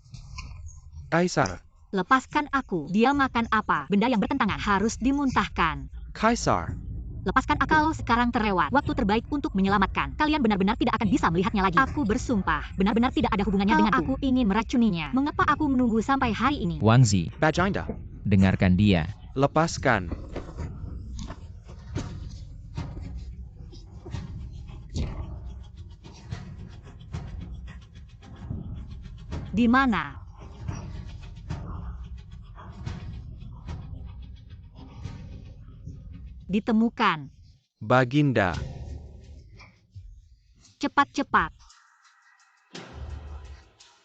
[SPEAKER 2] Kaisar,
[SPEAKER 3] Lepaskan aku. Dia makan apa? Benda yang bertentangan harus dimuntahkan.
[SPEAKER 2] Kaisar.
[SPEAKER 3] Lepaskan akal sekarang terlewat. Waktu terbaik untuk menyelamatkan. Kalian benar-benar tidak akan bisa melihatnya lagi. Aku bersumpah. Benar-benar tidak ada hubungannya denganku. Aku ingin meracuninya. Mengapa aku menunggu sampai hari ini?
[SPEAKER 4] Wang Zi,
[SPEAKER 2] Bajinda,
[SPEAKER 4] dengarkan dia.
[SPEAKER 2] lepaskan.
[SPEAKER 3] Di mana? Ditemukan.
[SPEAKER 2] Baginda,
[SPEAKER 3] Cepat-cepat.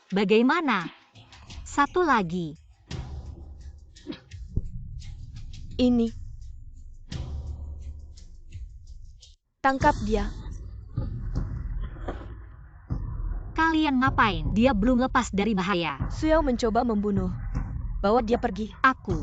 [SPEAKER 3] Bagaimana? Satu lagi.
[SPEAKER 1] Ini. Tangkap dia.
[SPEAKER 3] Kalian ngapain? Dia belum lepas dari bahaya.
[SPEAKER 1] Suyao mencoba membunuh. Bawa dia pergi.
[SPEAKER 3] Aku.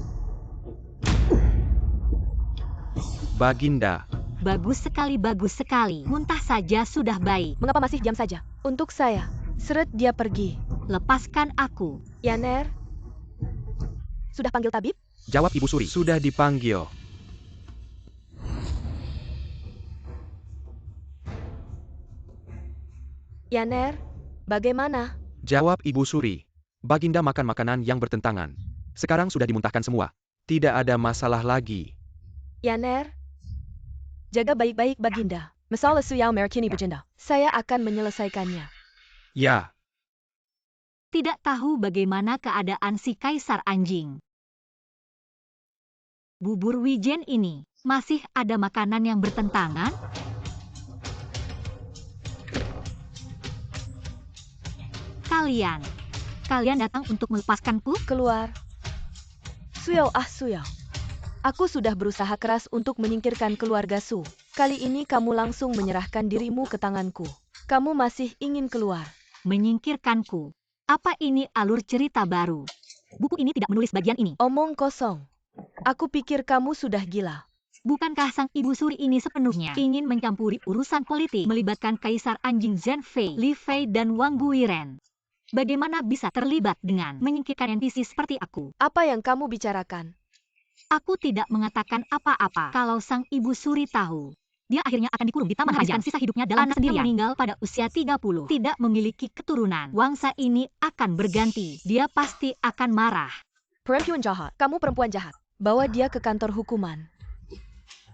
[SPEAKER 2] Baginda,
[SPEAKER 3] Bagus sekali, bagus sekali. Muntah saja sudah baik.
[SPEAKER 1] Mengapa masih diam saja? Untuk saya. Seret dia pergi.
[SPEAKER 3] Lepaskan aku.
[SPEAKER 1] Yaner? Sudah panggil tabib?
[SPEAKER 2] jawab Ibu Suri. Sudah dipanggil.
[SPEAKER 1] Yaner? Bagaimana?
[SPEAKER 2] Jawab Ibu Suri. Baginda makan makanan yang bertentangan. Sekarang sudah dimuntahkan semua. Tidak ada masalah lagi.
[SPEAKER 1] Yaner, jaga baik-baik Baginda. Masalah Suyao Merakini Baginda. Saya akan menyelesaikannya.
[SPEAKER 2] Ya,
[SPEAKER 3] Tidak tahu bagaimana keadaan si kaisar anjing. Bubur wijen ini, masih ada makanan yang bertentangan? Kalian datang untuk melepaskanku?
[SPEAKER 1] Keluar. Suyao Suyao. Aku sudah berusaha keras untuk menyingkirkan keluarga Su. Kali ini kamu langsung menyerahkan dirimu ke tanganku. Kamu masih ingin keluar.
[SPEAKER 3] Menyingkirkanku. Apa ini alur cerita baru? Buku ini tidak menulis bagian ini.
[SPEAKER 1] Omong kosong. Aku pikir kamu sudah gila.
[SPEAKER 3] Bukankah sang ibu suri ini sepenuhnya ingin mencampuri urusan politik melibatkan kaisar anjing Zhen Fei, Li Fei, dan Wang Guiren? Bagaimana bisa terlibat dengan menyingkirkan NPC seperti aku?
[SPEAKER 1] Apa yang kamu bicarakan?
[SPEAKER 3] Aku tidak mengatakan apa-apa. Kalau sang ibu suri tahu, dia akhirnya akan dikurung di taman menghabiskan sisa hidupnya dalam kesendirian. Meninggal pada usia 30, tidak memiliki keturunan. Wangsa ini akan berganti. Dia pasti akan marah.
[SPEAKER 1] Perempuan jahat. Kamu perempuan jahat. Bawa dia ke kantor hukuman.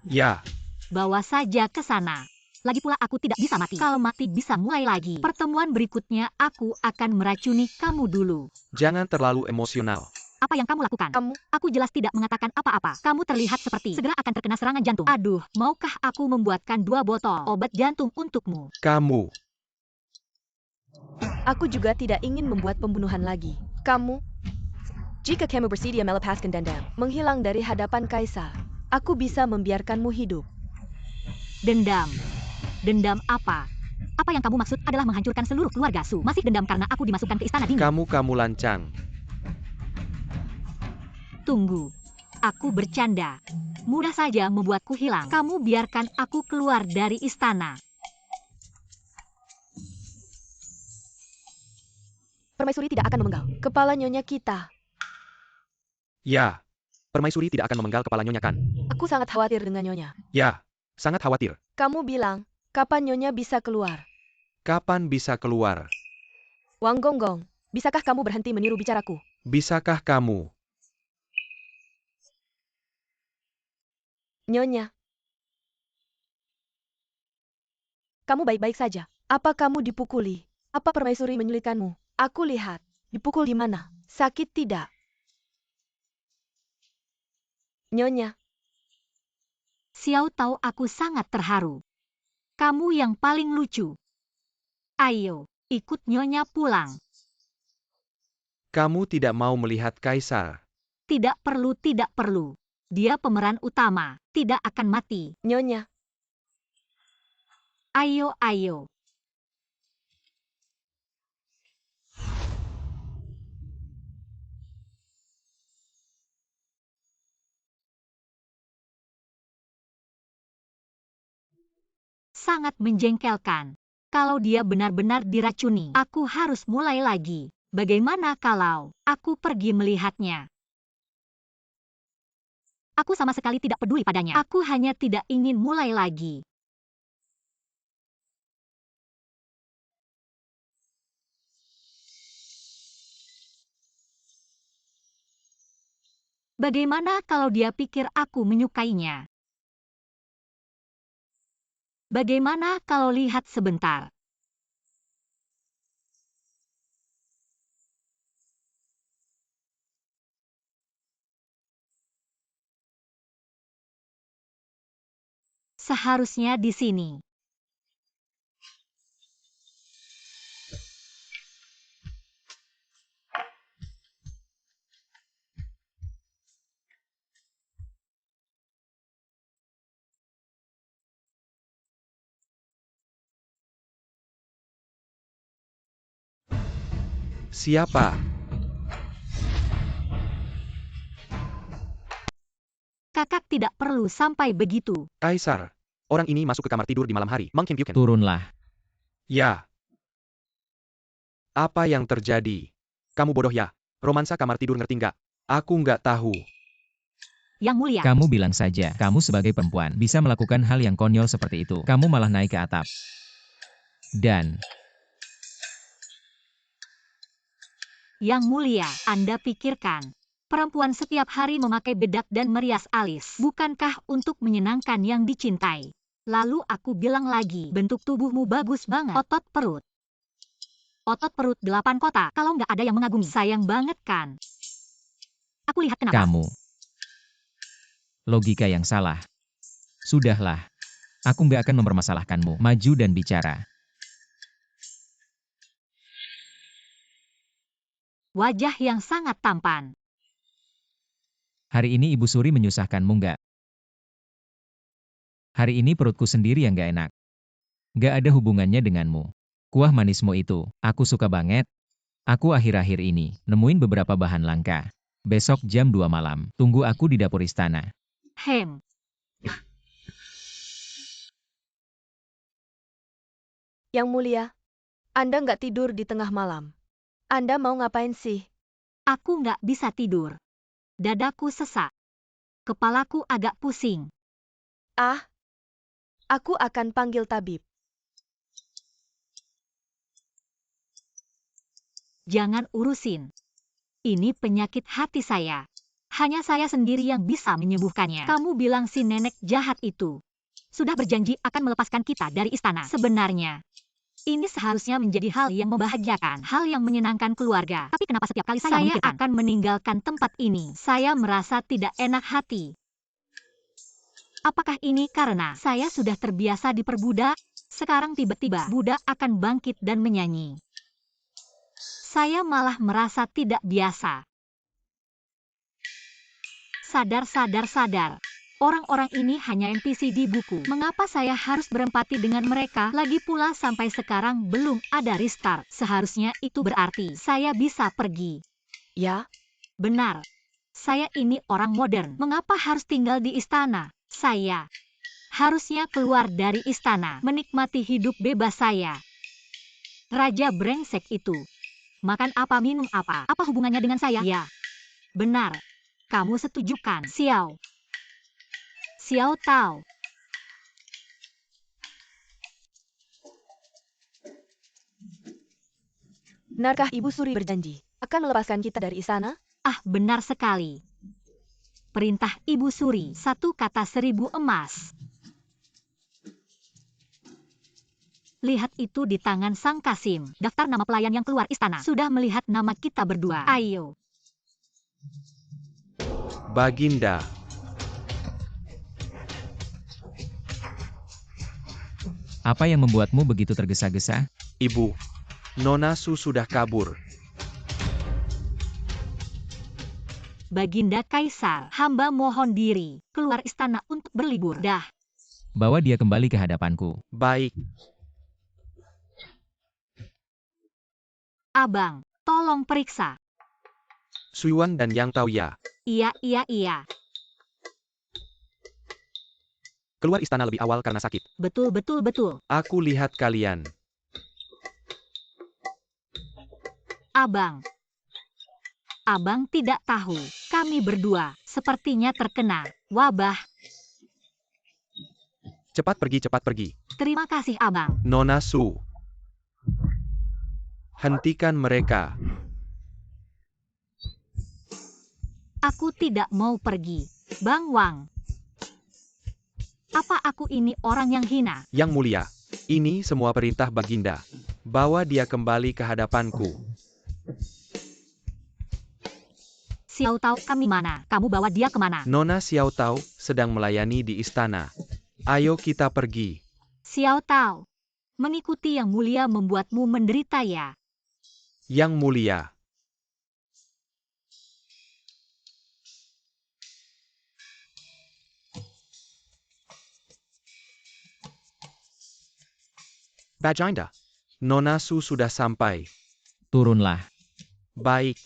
[SPEAKER 2] ya.
[SPEAKER 3] Bawa saja ke sana. Lagi pula aku tidak bisa mati. Kalau mati bisa mulai lagi. Pertemuan berikutnya aku akan meracuni kamu dulu.
[SPEAKER 2] Jangan terlalu emosional.
[SPEAKER 3] Apa yang kamu lakukan? Aku jelas tidak mengatakan apa-apa. Kamu terlihat seperti segera akan terkena serangan jantung. Aduh, maukah aku membuatkan 2 botol obat jantung untukmu?
[SPEAKER 2] Kamu.
[SPEAKER 1] Aku juga tidak ingin membuat pembunuhan lagi. Kamu? Jika kamu bersedia melepaskan dendam, menghilang dari hadapan kaisar, aku bisa membiarkanmu hidup.
[SPEAKER 3] Dendam. Dendam apa? Apa yang kamu maksud adalah menghancurkan seluruh keluarga Su. Masih dendam karena aku dimasukkan ke istana dingin.
[SPEAKER 2] Kamu lancang.
[SPEAKER 3] Tunggu. Aku bercanda. Mudah saja membuatku hilang. Kamu biarkan aku keluar dari istana.
[SPEAKER 1] Permaisuri tidak akan memenggal kepala nyonya kita.
[SPEAKER 2] Ya. Permaisuri tidak akan memenggal kepala nyonya kan?
[SPEAKER 1] Aku sangat khawatir dengan nyonya.
[SPEAKER 2] Ya. Sangat khawatir.
[SPEAKER 1] Kamu bilang, kapan nyonya bisa keluar?
[SPEAKER 2] Kapan bisa keluar?
[SPEAKER 1] Wang Gonggong, bisakah kamu berhenti meniru bicaraku?
[SPEAKER 2] Bisakah kamu?
[SPEAKER 1] Nyonya. Kamu baik-baik saja. Apa kamu dipukuli? Apa permaisuri menyulitkanmu? Aku lihat. Dipukul di mana? Sakit tidak? Nyonya.
[SPEAKER 3] Xiao tahu aku sangat terharu. Kamu yang paling lucu. Ayo, ikut nyonya pulang.
[SPEAKER 2] Kamu tidak mau melihat kaisar.
[SPEAKER 3] Tidak perlu, tidak perlu. Dia pemeran utama, tidak akan mati.
[SPEAKER 1] Nyonya.
[SPEAKER 3] Ayo, ayo. Sangat menjengkelkan. Kalau dia benar-benar diracuni, aku harus mulai lagi. Bagaimana kalau aku pergi melihatnya? Aku sama sekali tidak peduli padanya. Aku hanya tidak ingin mulai lagi. Bagaimana kalau dia pikir aku menyukainya? Bagaimana kalau lihat sebentar? Seharusnya di sini.
[SPEAKER 2] Siapa?
[SPEAKER 3] Kakak tidak perlu sampai begitu.
[SPEAKER 2] Kaisar. Orang ini masuk ke kamar tidur di malam hari. Mang Kim Kyuken.
[SPEAKER 4] Turunlah.
[SPEAKER 2] Ya. Apa yang terjadi? Kamu bodoh ya? Romansa kamar tidur ngerti nggak? Aku nggak tahu.
[SPEAKER 3] Yang mulia.
[SPEAKER 4] Kamu bilang saja, kamu sebagai perempuan bisa melakukan hal yang konyol seperti itu. Kamu malah naik ke atap. Dan
[SPEAKER 3] Yang mulia, Anda pikirkan. Perempuan setiap hari memakai bedak dan merias alis. Bukankah untuk menyenangkan yang dicintai? Lalu aku bilang lagi, bentuk tubuhmu bagus banget. Otot perut. Otot perut 8 kota. Kalau nggak ada yang mengagumi, sayang banget kan? Aku lihat kenapa.
[SPEAKER 4] Kamu. Logika yang salah. Sudahlah. Aku nggak akan mempermasalahkanmu. Maju dan bicara.
[SPEAKER 3] Wajah yang sangat tampan.
[SPEAKER 4] Hari ini Ibu Suri menyusahkanmu nggak? Hari ini perutku sendiri yang nggak enak. Nggak ada hubungannya denganmu. Kuah manismu itu, aku suka banget. Aku akhir-akhir ini nemuin beberapa bahan langka. Besok jam 2 malam, tunggu aku di dapur istana.
[SPEAKER 3] Hem.
[SPEAKER 1] Yang mulia, Anda nggak tidur di tengah malam. Anda mau ngapain sih?
[SPEAKER 3] Aku nggak bisa tidur. Dadaku sesak. Kepalaku agak pusing.
[SPEAKER 1] Ah, aku akan panggil tabib.
[SPEAKER 3] Jangan urusin. Ini penyakit hati saya. Hanya saya sendiri yang bisa menyembuhkannya. Kamu bilang si nenek jahat itu sudah berjanji akan melepaskan kita dari istana. Sebenarnya, ini seharusnya menjadi hal yang membahagiakan, hal yang menyenangkan keluarga. Tapi kenapa setiap kali saya akan meninggalkan tempat ini, saya merasa tidak enak hati? Apakah ini karena saya sudah terbiasa diperbudak? Sekarang tiba-tiba budak akan bangkit dan menyanyi. Saya malah merasa tidak biasa. Sadar. Orang-orang ini hanya NPC di buku. Mengapa saya harus berempati dengan mereka? Lagi pula sampai sekarang belum ada restart. Seharusnya itu berarti saya bisa pergi.
[SPEAKER 1] Ya,
[SPEAKER 3] Benar. Saya ini orang modern. Mengapa harus tinggal di istana? Saya harusnya keluar dari istana, menikmati hidup bebas saya. Raja brengsek itu. Makan apa, minum apa? Apa hubungannya dengan saya? Ya. Benar. Kamu setuju kan, Xiao Tao?
[SPEAKER 1] benarkah Ibu Suri berjanji akan melepaskan kita dari istana?
[SPEAKER 3] Ah, benar sekali. Perintah Ibu Suri, 1 kata 1000 emas. Lihat itu di tangan Sang Kasim. Daftar nama pelayan yang keluar istana. Sudah melihat nama kita berdua. Ayo.
[SPEAKER 2] Baginda.
[SPEAKER 4] Apa yang membuatmu begitu tergesa-gesa?
[SPEAKER 2] Ibu, Nona Su sudah kabur.
[SPEAKER 3] Baginda Kaisar, hamba mohon diri keluar istana untuk berlibur. Dah.
[SPEAKER 4] Bawa dia kembali ke hadapanku.
[SPEAKER 2] Baik,
[SPEAKER 3] Abang, tolong periksa.
[SPEAKER 2] Suiwan dan Yang Taoya.
[SPEAKER 3] Iya.
[SPEAKER 2] Keluar istana lebih awal karena sakit.
[SPEAKER 3] Betul.
[SPEAKER 2] Aku lihat kalian.
[SPEAKER 3] Abang tidak tahu. Kami berdua sepertinya terkena wabah.
[SPEAKER 2] Cepat pergi.
[SPEAKER 3] Terima kasih, Abang.
[SPEAKER 2] Nona Su. Hentikan mereka.
[SPEAKER 3] Aku tidak mau pergi. Bang Wang. Apa aku ini orang yang hina?
[SPEAKER 2] Yang mulia, ini semua perintah Baginda. Bawa dia kembali ke hadapanku.
[SPEAKER 3] Xiao Tao, kami mana? Kamu bawa dia kemana?
[SPEAKER 2] Nona Xiao Tao sedang melayani di istana. Ayo kita pergi.
[SPEAKER 3] Xiao Tao, mengikuti yang mulia membuatmu menderita ya?
[SPEAKER 2] Yang mulia. Baginda, Nona Su sudah sampai.
[SPEAKER 4] Turunlah.
[SPEAKER 2] Baik,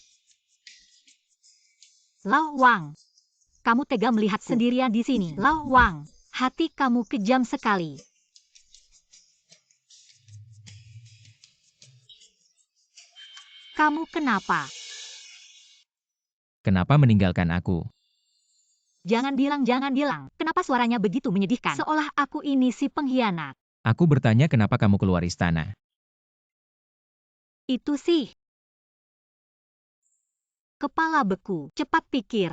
[SPEAKER 3] Lao Wang, kamu tega melihat sendirian di sini. Lao Wang, hati kamu kejam sekali. Kamu kenapa?
[SPEAKER 4] Kenapa meninggalkan aku?
[SPEAKER 3] Jangan bilang. Kenapa suaranya begitu menyedihkan? Seolah aku ini si pengkhianat.
[SPEAKER 4] Aku bertanya kenapa kamu keluar istana.
[SPEAKER 3] Itu sih. Kepala beku, cepat pikir.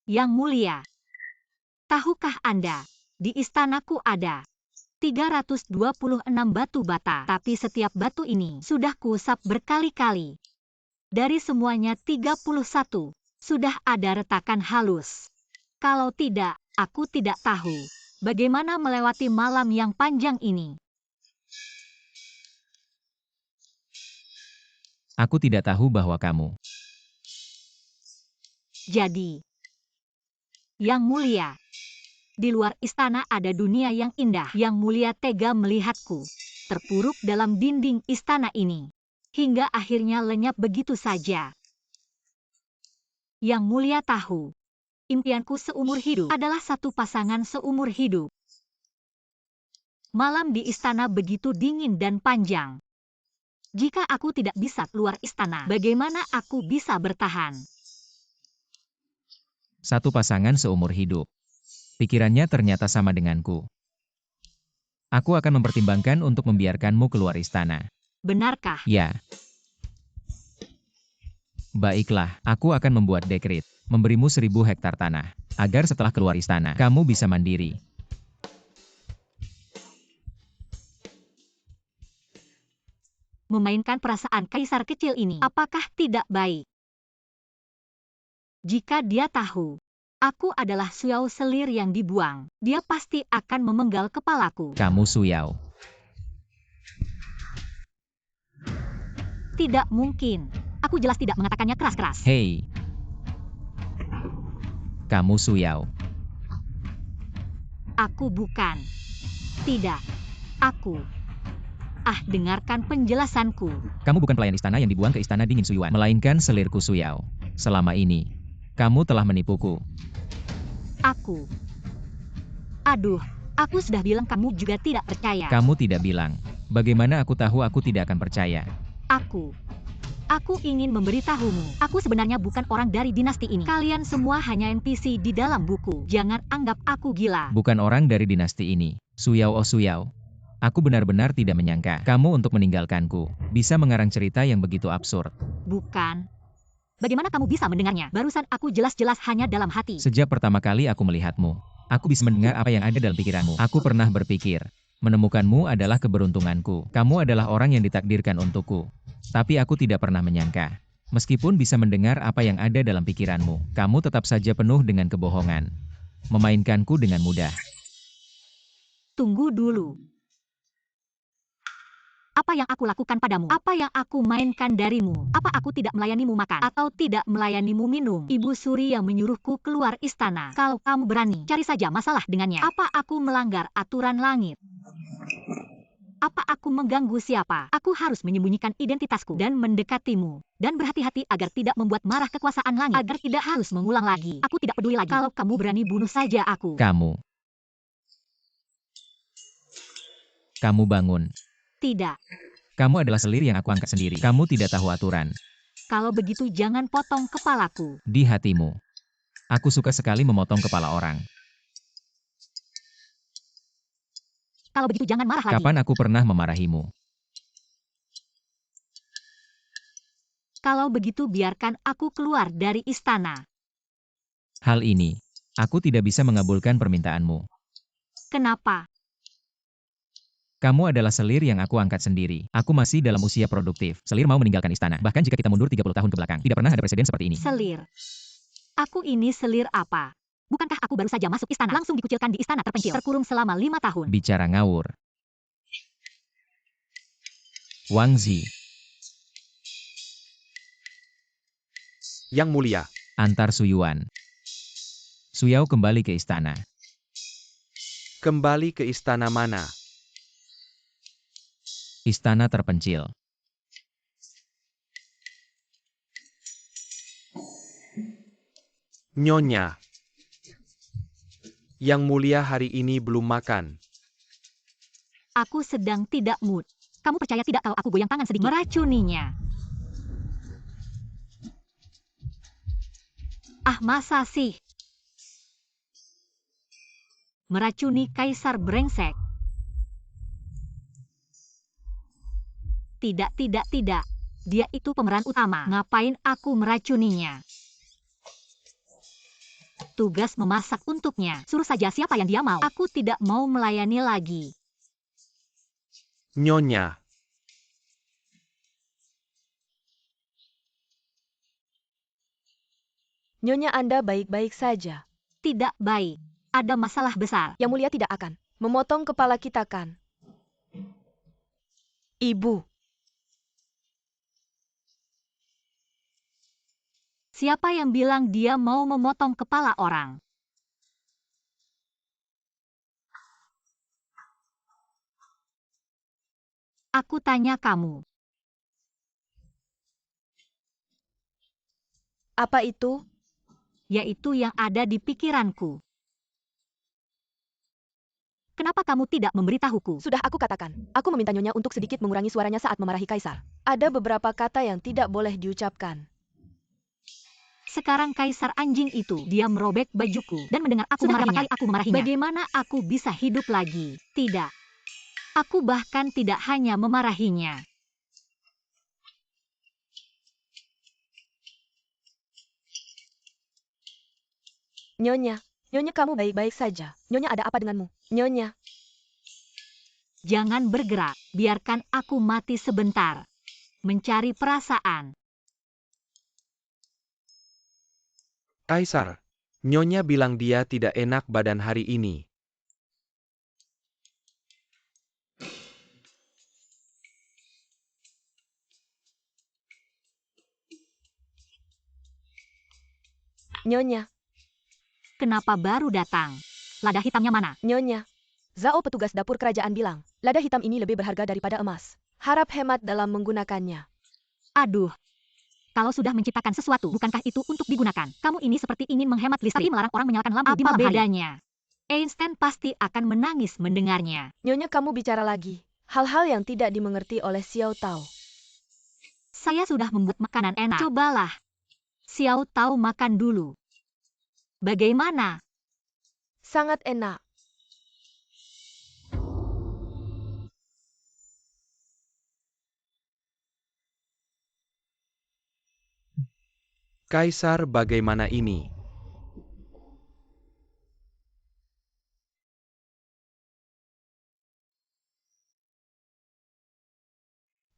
[SPEAKER 3] Yang mulia, tahukah Anda, di istanaku ada 326 batu bata, tapi setiap batu ini sudah kuusap berkali-kali. Dari semuanya 31, sudah ada retakan halus. Kalau tidak, aku tidak tahu bagaimana melewati malam yang panjang ini.
[SPEAKER 4] Aku tidak tahu bahwa kamu.
[SPEAKER 3] Jadi, Yang Mulia, di luar istana ada dunia yang indah. Yang Mulia tega melihatku terpuruk dalam dinding istana ini, hingga akhirnya lenyap begitu saja. Yang Mulia tahu, impianku seumur hidup adalah satu pasangan seumur hidup. Malam di istana begitu dingin dan panjang. Jika aku tidak bisa keluar istana, bagaimana aku bisa bertahan?
[SPEAKER 4] Satu pasangan seumur hidup. Pikirannya ternyata sama denganku. Aku akan mempertimbangkan untuk membiarkanmu keluar istana.
[SPEAKER 3] Benarkah?
[SPEAKER 4] Ya. Baiklah, aku akan membuat dekret, memberimu 1000 hektar tanah, agar setelah keluar istana, kamu bisa mandiri.
[SPEAKER 3] Memainkan perasaan kaisar kecil ini, apakah tidak baik? Jika dia tahu, aku adalah Suyao selir yang dibuang, dia pasti akan memenggal kepalaku.
[SPEAKER 4] Kamu Suyao.
[SPEAKER 3] Tidak mungkin. Aku jelas tidak mengatakannya keras-keras.
[SPEAKER 4] Hei. Kamu Suyao.
[SPEAKER 3] Aku bukan. Tidak. Aku. Dengarkan penjelasanku.
[SPEAKER 4] Kamu bukan pelayan istana yang dibuang ke istana dingin Suyuan, melainkan selirku Suyao. Selama ini, kamu telah menipuku.
[SPEAKER 3] Aku. Aduh, aku sudah bilang kamu juga tidak percaya.
[SPEAKER 4] Kamu tidak bilang. Bagaimana aku tahu aku tidak akan percaya?
[SPEAKER 3] Aku ingin memberitahumu, aku sebenarnya bukan orang dari dinasti ini. Kalian semua hanya NPC di dalam buku. Jangan anggap aku gila.
[SPEAKER 4] Bukan orang dari dinasti ini. Suyao oh Suyao. Aku benar-benar tidak menyangka kamu untuk meninggalkanku bisa mengarang cerita yang begitu absurd.
[SPEAKER 3] Bukan. Bagaimana kamu bisa mendengarnya? Barusan aku jelas-jelas hanya dalam hati.
[SPEAKER 4] Sejak pertama kali aku melihatmu, aku bisa mendengar apa yang ada dalam pikiranmu. Aku pernah berpikir, menemukanmu adalah keberuntunganku. Kamu adalah orang yang ditakdirkan untukku. Tapi aku tidak pernah menyangka. Meskipun bisa mendengar apa yang ada dalam pikiranmu, kamu tetap saja penuh dengan kebohongan. Memainkanku dengan mudah.
[SPEAKER 3] Tunggu dulu. Apa yang aku lakukan padamu? Apa yang aku mainkan darimu? Apa aku tidak melayanimu makan? Atau tidak melayanimu minum? Ibu Suri yang menyuruhku keluar istana. Kalau kamu berani, cari saja masalah dengannya. Apa aku melanggar aturan langit? Apa aku mengganggu siapa? Aku harus menyembunyikan identitasku dan mendekatimu. Dan berhati-hati agar tidak membuat marah kekuasaan langit. Agar tidak harus mengulang lagi. Aku tidak peduli lagi. Kalau kamu berani bunuh saja aku.
[SPEAKER 4] Kamu bangun.
[SPEAKER 3] Tidak.
[SPEAKER 4] Kamu adalah selir yang aku angkat sendiri. Kamu tidak tahu aturan.
[SPEAKER 3] Kalau begitu jangan potong kepalaku.
[SPEAKER 4] Di hatimu. Aku suka sekali memotong kepala orang.
[SPEAKER 3] Kalau begitu jangan marah lagi.
[SPEAKER 4] Kapan aku pernah memarahimu?
[SPEAKER 3] Kalau begitu biarkan aku keluar dari istana.
[SPEAKER 4] Hal ini, aku tidak bisa mengabulkan permintaanmu.
[SPEAKER 3] Kenapa?
[SPEAKER 4] Kamu adalah selir yang aku angkat sendiri. Aku masih dalam usia produktif. Selir mau meninggalkan istana. Bahkan jika kita mundur 30 tahun ke belakang, tidak pernah ada presiden seperti ini.
[SPEAKER 3] Selir. Aku ini selir apa? Bukankah aku baru saja masuk istana, langsung dikucilkan di istana terpencil, terkurung selama 5 tahun?
[SPEAKER 4] Bicara ngawur. Wang Zi.
[SPEAKER 2] Yang Mulia.
[SPEAKER 4] Antar Suyuan. Suyao kembali ke istana.
[SPEAKER 2] Kembali ke istana mana?
[SPEAKER 4] Istana terpencil.
[SPEAKER 2] Nyonya. Yang Mulia hari ini belum makan.
[SPEAKER 3] Aku sedang tidak mood. Kamu percaya tidak kalau aku goyang tangan sedikit? Meracuninya. Masa sih? Meracuni kaisar brengsek. Tidak. Dia itu pemeran utama. Ngapain aku meracuninya? Tugas memasak untuknya. Suruh saja siapa yang dia mau. Aku tidak mau melayani lagi.
[SPEAKER 2] Nyonya,
[SPEAKER 1] Nyonya Anda baik-baik saja.
[SPEAKER 3] Tidak baik. Ada masalah besar.
[SPEAKER 1] Yang Mulia tidak akan memotong kepala kita kan? Ibu,
[SPEAKER 3] Siapa yang bilang dia mau memotong kepala orang? Aku tanya kamu.
[SPEAKER 1] apa itu?
[SPEAKER 3] Yaitu yang ada di pikiranku. Kenapa kamu tidak memberitahuku?
[SPEAKER 1] Sudah aku katakan, aku meminta Nyonya untuk sedikit mengurangi suaranya saat memarahi Kaisar. Ada beberapa kata yang tidak boleh diucapkan.
[SPEAKER 3] Sekarang Kaisar anjing itu, dia merobek bajuku dan mendengar aku memarahinya. Bagaimana aku bisa hidup lagi? Tidak. Aku bahkan tidak hanya memarahinya.
[SPEAKER 1] Nyonya, Nyonya kamu baik-baik saja. Nyonya ada apa denganmu? Nyonya,
[SPEAKER 3] Jangan bergerak, biarkan aku mati sebentar. Mencari perasaan.
[SPEAKER 2] Kaisar. Nyonya bilang dia tidak enak badan hari ini.
[SPEAKER 1] Nyonya,
[SPEAKER 3] Kenapa baru datang? Lada hitamnya mana?
[SPEAKER 1] Nyonya. Zhao petugas dapur kerajaan bilang, lada hitam ini lebih berharga daripada emas. Harap hemat dalam menggunakannya.
[SPEAKER 3] Aduh. Kalau sudah menciptakan sesuatu, bukankah itu untuk digunakan? Kamu ini seperti ingin menghemat listrik, tapi melarang orang menyalakan lampu di malam hari. Apa bedanya? Einstein pasti akan menangis mendengarnya.
[SPEAKER 1] Nyonya kamu bicara lagi. Hal-hal yang tidak dimengerti oleh Xiao Tao.
[SPEAKER 3] Saya sudah membuat makanan enak. Cobalah. Xiao Tao makan dulu. Bagaimana?
[SPEAKER 1] Sangat enak.
[SPEAKER 2] Kaisar bagaimana ini?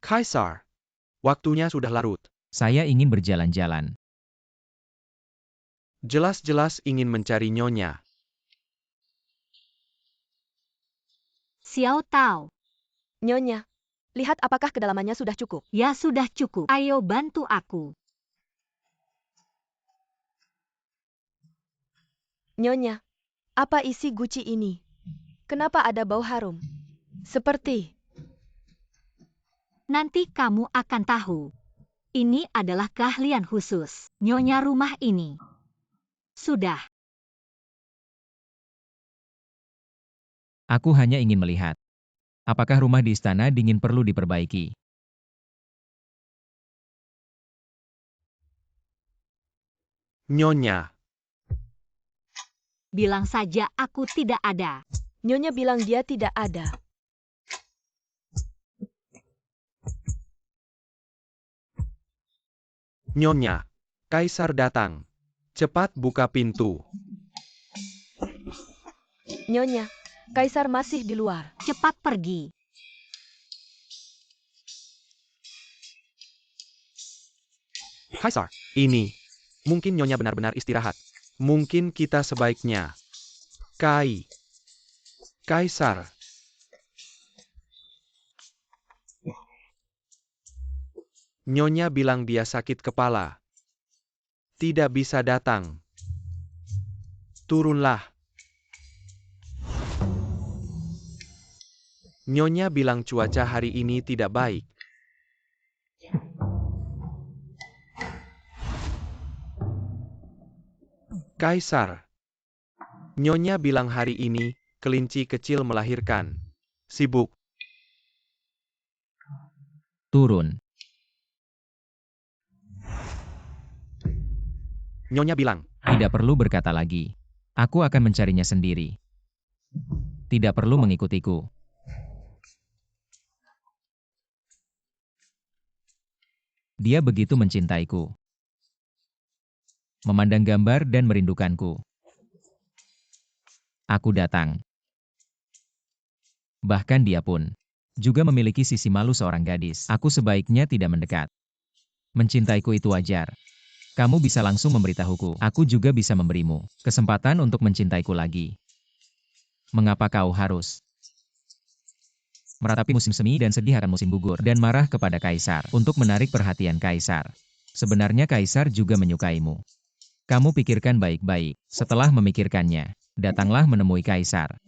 [SPEAKER 2] Kaisar. Waktunya sudah larut.
[SPEAKER 4] Saya ingin berjalan-jalan.
[SPEAKER 2] Jelas-jelas ingin mencari Nyonya.
[SPEAKER 3] Xiao Tao.
[SPEAKER 1] Nyonya, lihat apakah kedalamannya sudah cukup.
[SPEAKER 3] Ya sudah cukup. Ayo bantu aku.
[SPEAKER 1] Nyonya, apa isi guci ini? Kenapa ada bau harum? Seperti,
[SPEAKER 3] Nanti kamu akan tahu. Ini adalah keahlian khusus Nyonya rumah ini. Sudah.
[SPEAKER 4] Aku hanya ingin melihat. Apakah rumah di istana dingin perlu diperbaiki?
[SPEAKER 2] Nyonya.
[SPEAKER 3] Bilang saja aku tidak ada.
[SPEAKER 1] Nyonya bilang dia tidak ada.
[SPEAKER 2] Nyonya. Kaisar datang. Cepat buka pintu.
[SPEAKER 1] Nyonya, Kaisar masih di luar.
[SPEAKER 3] Cepat pergi.
[SPEAKER 2] Kaisar, ini. Mungkin Nyonya benar-benar istirahat. Mungkin kita sebaiknya. Kaisar. Nyonya bilang dia sakit kepala. Tidak bisa datang. Turunlah. Nyonya bilang cuaca hari ini tidak baik. Kaisar. Nyonya bilang hari ini, kelinci kecil melahirkan. Sibuk.
[SPEAKER 4] Turun.
[SPEAKER 2] Nyonya bilang,
[SPEAKER 4] Tidak perlu berkata lagi. Aku akan mencarinya sendiri. Tidak perlu mengikutiku. Dia begitu mencintaiku. Memandang gambar dan merindukanku. Aku datang. Bahkan dia pun juga memiliki sisi malu seorang gadis. Aku sebaiknya tidak mendekat. Mencintaiku itu wajar. Kamu bisa langsung memberitahuku. Aku juga bisa memberimu kesempatan untuk mencintaiku lagi. Mengapa kau harus meratapi musim semi dan sedih akan musim gugur dan marah kepada Kaisar untuk menarik perhatian Kaisar? Sebenarnya Kaisar juga menyukaimu. Kamu pikirkan baik-baik. Setelah memikirkannya, datanglah menemui Kaisar.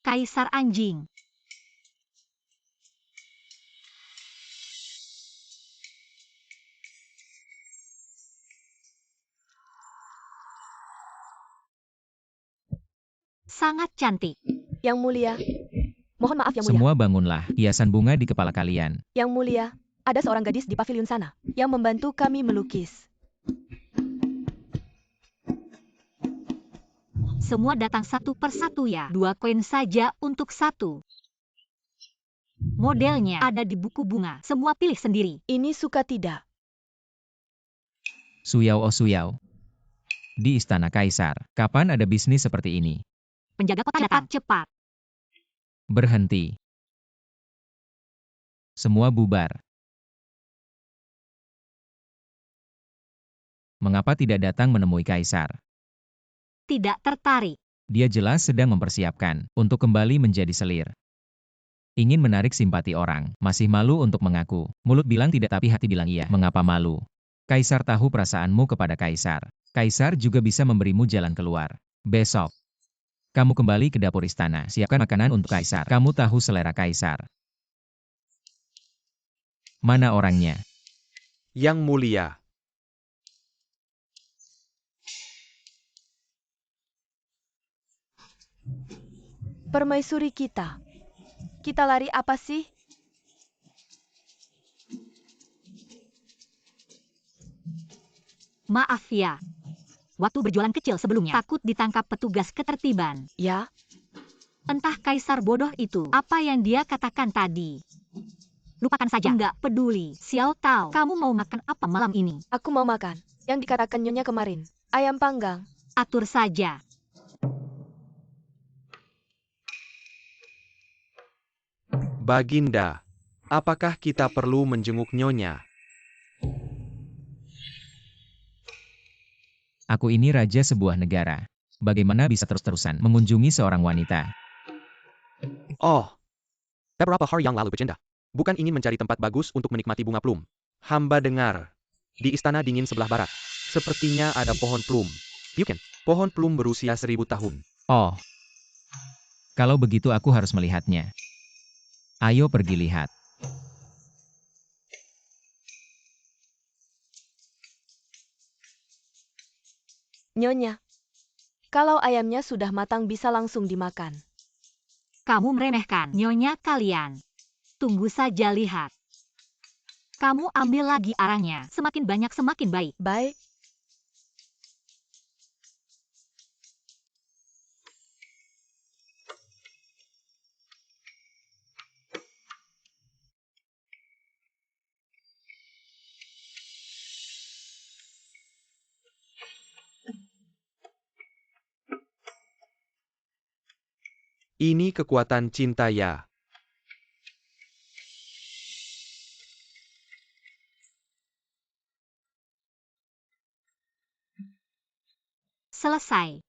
[SPEAKER 3] Kaisar anjing. Sangat cantik.
[SPEAKER 1] Yang Mulia, mohon maaf Yang Mulia.
[SPEAKER 4] Semua bangunlah, hiasan bunga di kepala kalian.
[SPEAKER 1] Yang Mulia, ada seorang gadis di pavilion sana yang membantu kami melukis.
[SPEAKER 3] Semua datang satu persatu ya. 2 koin saja untuk satu. Modelnya ada di buku bunga. Semua pilih sendiri.
[SPEAKER 1] Ini suka tidak?
[SPEAKER 4] Suyao oh Suyao. Di istana Kaisar, kapan ada bisnis seperti ini?
[SPEAKER 3] Penjaga kota datang. Cepat.
[SPEAKER 4] Berhenti. Semua bubar. Mengapa tidak datang menemui Kaisar?
[SPEAKER 3] Tidak tertarik.
[SPEAKER 4] Dia jelas sedang mempersiapkan untuk kembali menjadi selir. Ingin menarik simpati orang, masih malu untuk mengaku. Mulut bilang tidak tapi hati bilang iya. Mengapa malu? Kaisar tahu perasaanmu kepada Kaisar. Kaisar juga bisa memberimu jalan keluar. Besok, kamu kembali ke dapur istana. Siapkan makanan untuk Kaisar. Kamu tahu selera Kaisar. Mana orangnya?
[SPEAKER 2] Yang Mulia.
[SPEAKER 1] Permaisuri kita. Kita lari apa sih?
[SPEAKER 3] Maaf ya. Waktu berjualan kecil sebelumnya, takut ditangkap petugas ketertiban.
[SPEAKER 1] Ya,
[SPEAKER 3] Entah Kaisar bodoh itu, apa yang dia katakan tadi. Lupakan saja. Enggak peduli. Xiao Tao, kamu mau makan apa malam ini?
[SPEAKER 1] aku mau makan. Yang dikatakan Nyonya kemarin. Ayam panggang.
[SPEAKER 3] Atur saja.
[SPEAKER 2] Baginda, apakah kita perlu menjenguk Nyonya?
[SPEAKER 4] Aku ini raja sebuah negara. Bagaimana bisa terus-terusan mengunjungi seorang wanita?
[SPEAKER 2] Oh, beberapa hari yang lalu Baginda. Bukan ingin mencari tempat bagus untuk menikmati bunga plum. Hamba dengar, di istana dingin sebelah barat, sepertinya ada pohon plum. Yukin, pohon plum berusia 1000 tahun.
[SPEAKER 4] Oh, kalau begitu aku harus melihatnya. Ayo pergi lihat.
[SPEAKER 1] Nyonya, kalau ayamnya sudah matang bisa langsung dimakan.
[SPEAKER 3] Kamu meremehkan nyonya kalian. Tunggu saja lihat. Kamu ambil lagi arangnya. Semakin banyak semakin baik.
[SPEAKER 1] Baik,
[SPEAKER 2] Ini kekuatan cinta ya.
[SPEAKER 3] Selesai.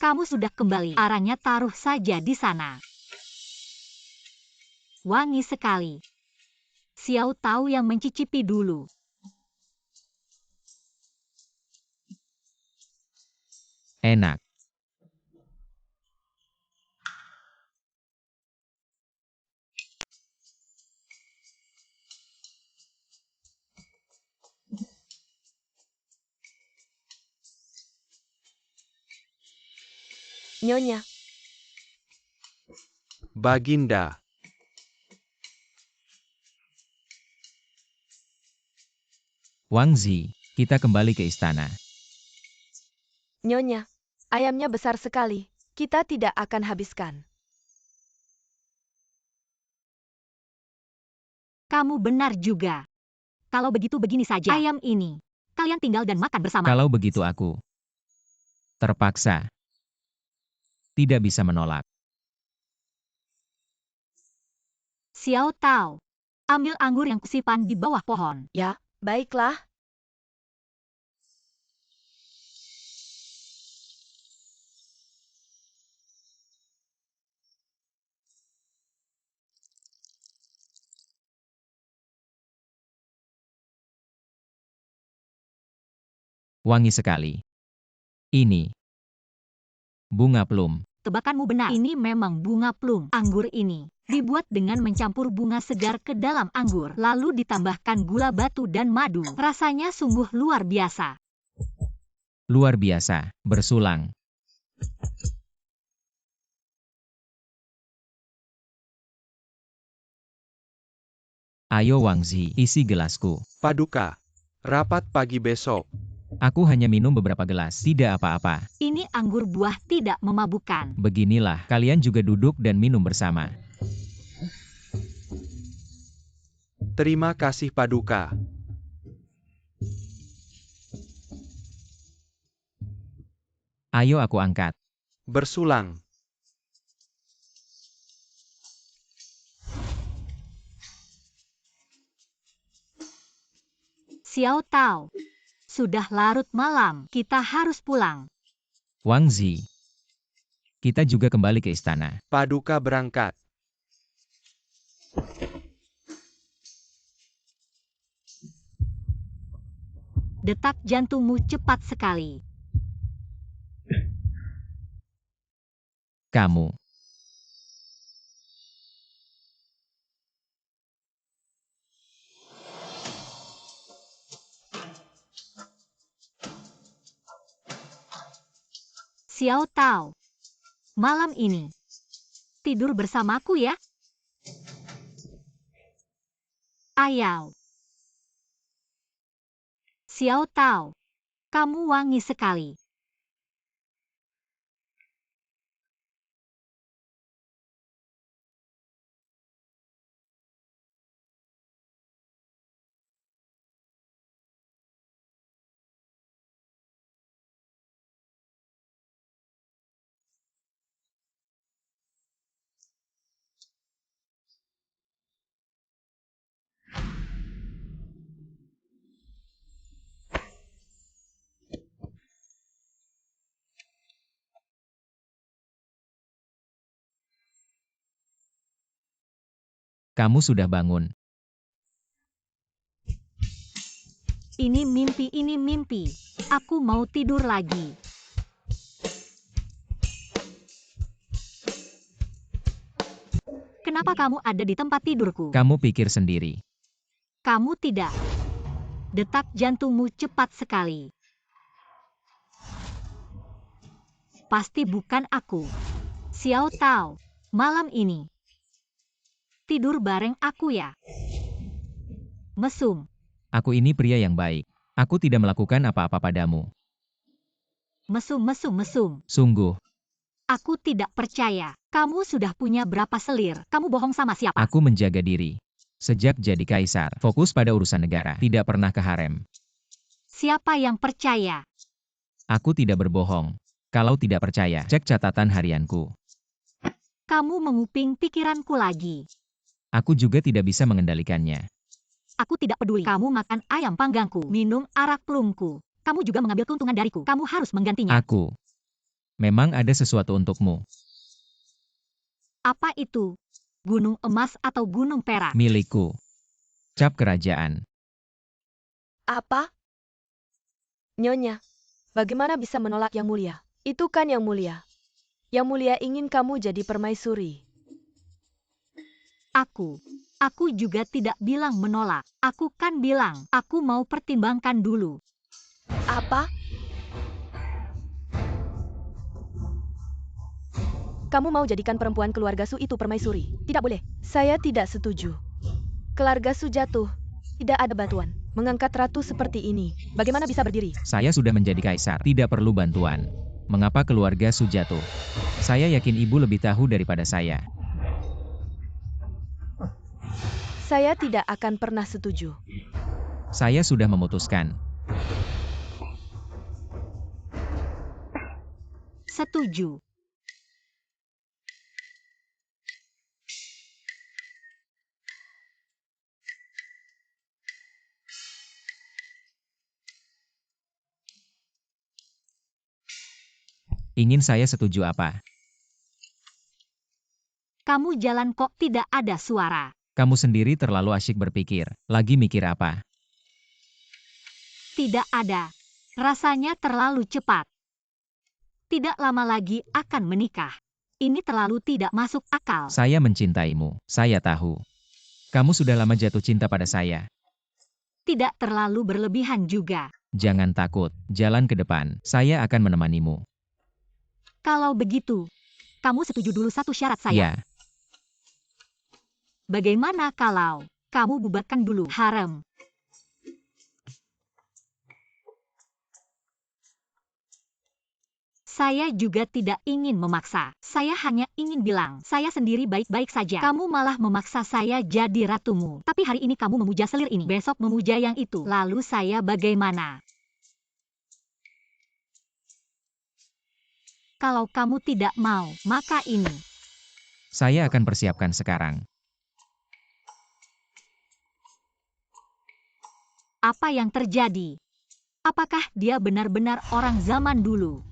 [SPEAKER 3] Kamu sudah kembali. Arangnya taruh saja di sana. Wangi sekali. Xiao Tao yang mencicipi dulu.
[SPEAKER 4] Enak.
[SPEAKER 1] Nyonya.
[SPEAKER 2] Baginda.
[SPEAKER 4] Wang Zi, kita kembali ke istana.
[SPEAKER 1] Nyonya, ayamnya besar sekali. Kita tidak akan habiskan.
[SPEAKER 3] Kamu benar juga. Kalau begitu begini saja. Ayam ini, kalian tinggal dan makan bersama.
[SPEAKER 4] Kalau begitu aku terpaksa. Tidak bisa menolak.
[SPEAKER 3] Xiao Tao, ambil anggur yang kusimpan di bawah pohon.
[SPEAKER 1] Ya, baiklah.
[SPEAKER 4] Wangi sekali. Ini bunga plum.
[SPEAKER 3] Tebakanmu benar. Ini memang bunga plum. Anggur ini dibuat dengan mencampur bunga segar ke dalam anggur, lalu ditambahkan gula batu dan madu. Rasanya sungguh luar biasa.
[SPEAKER 4] Luar biasa, bersulang. Ayo Wang Zi, isi gelasku.
[SPEAKER 2] Paduka, rapat pagi besok.
[SPEAKER 4] Aku hanya minum beberapa gelas, tidak apa-apa.
[SPEAKER 3] Ini anggur buah tidak memabukkan.
[SPEAKER 4] Beginilah, kalian juga duduk dan minum bersama.
[SPEAKER 2] Terima kasih Paduka.
[SPEAKER 4] Ayo aku angkat.
[SPEAKER 2] Bersulang.
[SPEAKER 3] Xiao Tao, sudah larut malam, kita harus pulang.
[SPEAKER 4] Wang Zi, kita juga kembali ke istana.
[SPEAKER 2] Paduka berangkat.
[SPEAKER 3] Detak jantungmu cepat sekali.
[SPEAKER 4] Kamu.
[SPEAKER 3] Xiao Tao, malam ini tidur bersamaku ya. Ayau. Xiao Tao, kamu wangi sekali.
[SPEAKER 4] Kamu sudah bangun.
[SPEAKER 3] Ini mimpi. Aku mau tidur lagi. Kenapa kamu ada di tempat tidurku?
[SPEAKER 4] Kamu pikir sendiri.
[SPEAKER 3] Kamu tidak. Detak jantungmu cepat sekali. Pasti bukan aku. Xiao Tao, malam ini tidur bareng aku ya. Mesum.
[SPEAKER 4] Aku ini pria yang baik. Aku tidak melakukan apa-apa padamu.
[SPEAKER 3] Mesum.
[SPEAKER 4] Sungguh,
[SPEAKER 3] Aku tidak percaya. Kamu sudah punya berapa selir? Kamu bohong sama siapa?
[SPEAKER 4] aku menjaga diri. Sejak jadi kaisar, fokus pada urusan negara, tidak pernah ke harem.
[SPEAKER 3] Siapa yang percaya?
[SPEAKER 4] Aku tidak berbohong. Kalau tidak percaya, cek catatan harianku.
[SPEAKER 3] Kamu menguping pikiranku lagi.
[SPEAKER 4] Aku juga tidak bisa mengendalikannya.
[SPEAKER 3] Aku tidak peduli. Kamu makan ayam panggangku, minum arak plumku. Kamu juga mengambil keuntungan dariku. Kamu harus menggantinya.
[SPEAKER 4] Aku. Memang ada sesuatu untukmu.
[SPEAKER 3] Apa itu? Gunung emas atau gunung perak?
[SPEAKER 4] Milikku. Cap kerajaan.
[SPEAKER 1] Apa? Nyonya, bagaimana bisa menolak Yang Mulia? Itu kan Yang Mulia. Yang Mulia ingin kamu jadi permaisuri.
[SPEAKER 3] Aku juga tidak bilang menolak. Aku kan bilang, aku mau pertimbangkan dulu.
[SPEAKER 1] Apa? Kamu mau jadikan perempuan keluarga Su itu permaisuri? Tidak boleh. Saya tidak setuju. Keluarga Su jatuh. Tidak ada bantuan. Mengangkat ratu seperti ini, bagaimana bisa berdiri?
[SPEAKER 4] Saya sudah menjadi kaisar, tidak perlu bantuan. Mengapa keluarga Su jatuh? Saya yakin ibu lebih tahu daripada saya.
[SPEAKER 1] Saya tidak akan pernah setuju.
[SPEAKER 4] Saya sudah memutuskan.
[SPEAKER 3] Setuju.
[SPEAKER 4] Ingin saya setuju apa?
[SPEAKER 3] Kamu jalan kok tidak ada suara.
[SPEAKER 4] Kamu sendiri terlalu asyik berpikir. Lagi mikir apa?
[SPEAKER 3] Tidak ada. Rasanya terlalu cepat. Tidak lama lagi akan menikah. Ini terlalu tidak masuk akal.
[SPEAKER 4] Saya mencintaimu. Saya tahu. Kamu sudah lama jatuh cinta pada saya.
[SPEAKER 3] Tidak terlalu berlebihan juga.
[SPEAKER 4] Jangan takut. Jalan ke depan. Saya akan menemanimu.
[SPEAKER 3] Kalau begitu, kamu setuju dulu satu syarat saya.
[SPEAKER 4] Ya.
[SPEAKER 3] Bagaimana kalau kamu bubarkan dulu harem? Saya juga tidak ingin memaksa. Saya hanya ingin bilang, saya sendiri baik-baik saja. Kamu malah memaksa saya jadi ratumu. Tapi hari ini kamu memuja selir ini, besok memuja yang itu. Lalu saya bagaimana? Kalau kamu tidak mau, maka ini.
[SPEAKER 4] Saya akan persiapkan sekarang.
[SPEAKER 3] Apa yang terjadi? Apakah dia benar-benar orang zaman dulu?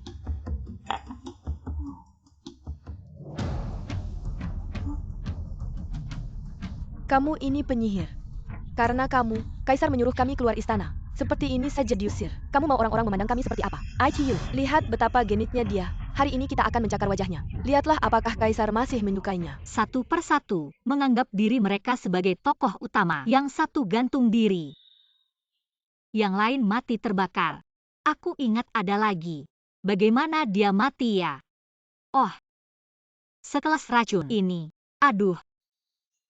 [SPEAKER 1] Kamu ini penyihir. Karena kamu, Kaisar menyuruh kami keluar istana. Seperti ini saja diusir. Kamu mau orang-orang memandang kami seperti apa? ICU, lihat betapa genitnya dia. Hari ini kita akan mencakar wajahnya. Lihatlah apakah Kaisar masih menyukainya.
[SPEAKER 3] Satu persatu, menganggap diri mereka sebagai tokoh utama. Yang satu gantung diri. Yang lain mati terbakar. Aku ingat ada lagi. Bagaimana dia mati ya? Oh, sekelas racun ini. Aduh.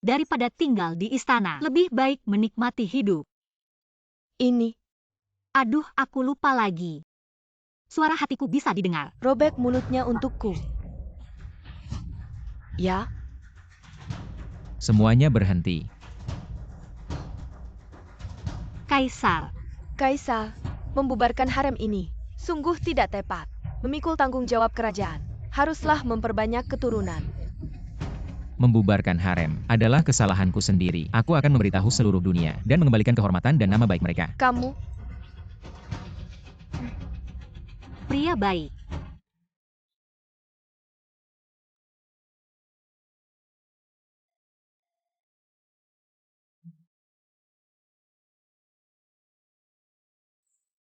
[SPEAKER 3] Daripada tinggal di istana, lebih baik menikmati hidup.
[SPEAKER 1] Ini,
[SPEAKER 3] Aduh, aku lupa lagi. Suara hatiku bisa didengar.
[SPEAKER 1] robek mulutnya untukku. Ya,
[SPEAKER 4] Semuanya berhenti.
[SPEAKER 3] Kaisar,
[SPEAKER 1] Kaisar, membubarkan harem ini sungguh tidak tepat. Memikul tanggung jawab kerajaan. Haruslah memperbanyak keturunan.
[SPEAKER 4] Membubarkan harem adalah kesalahanku sendiri. Aku akan memberitahu seluruh dunia dan mengembalikan kehormatan dan nama baik mereka.
[SPEAKER 1] Kamu,
[SPEAKER 3] pria baik.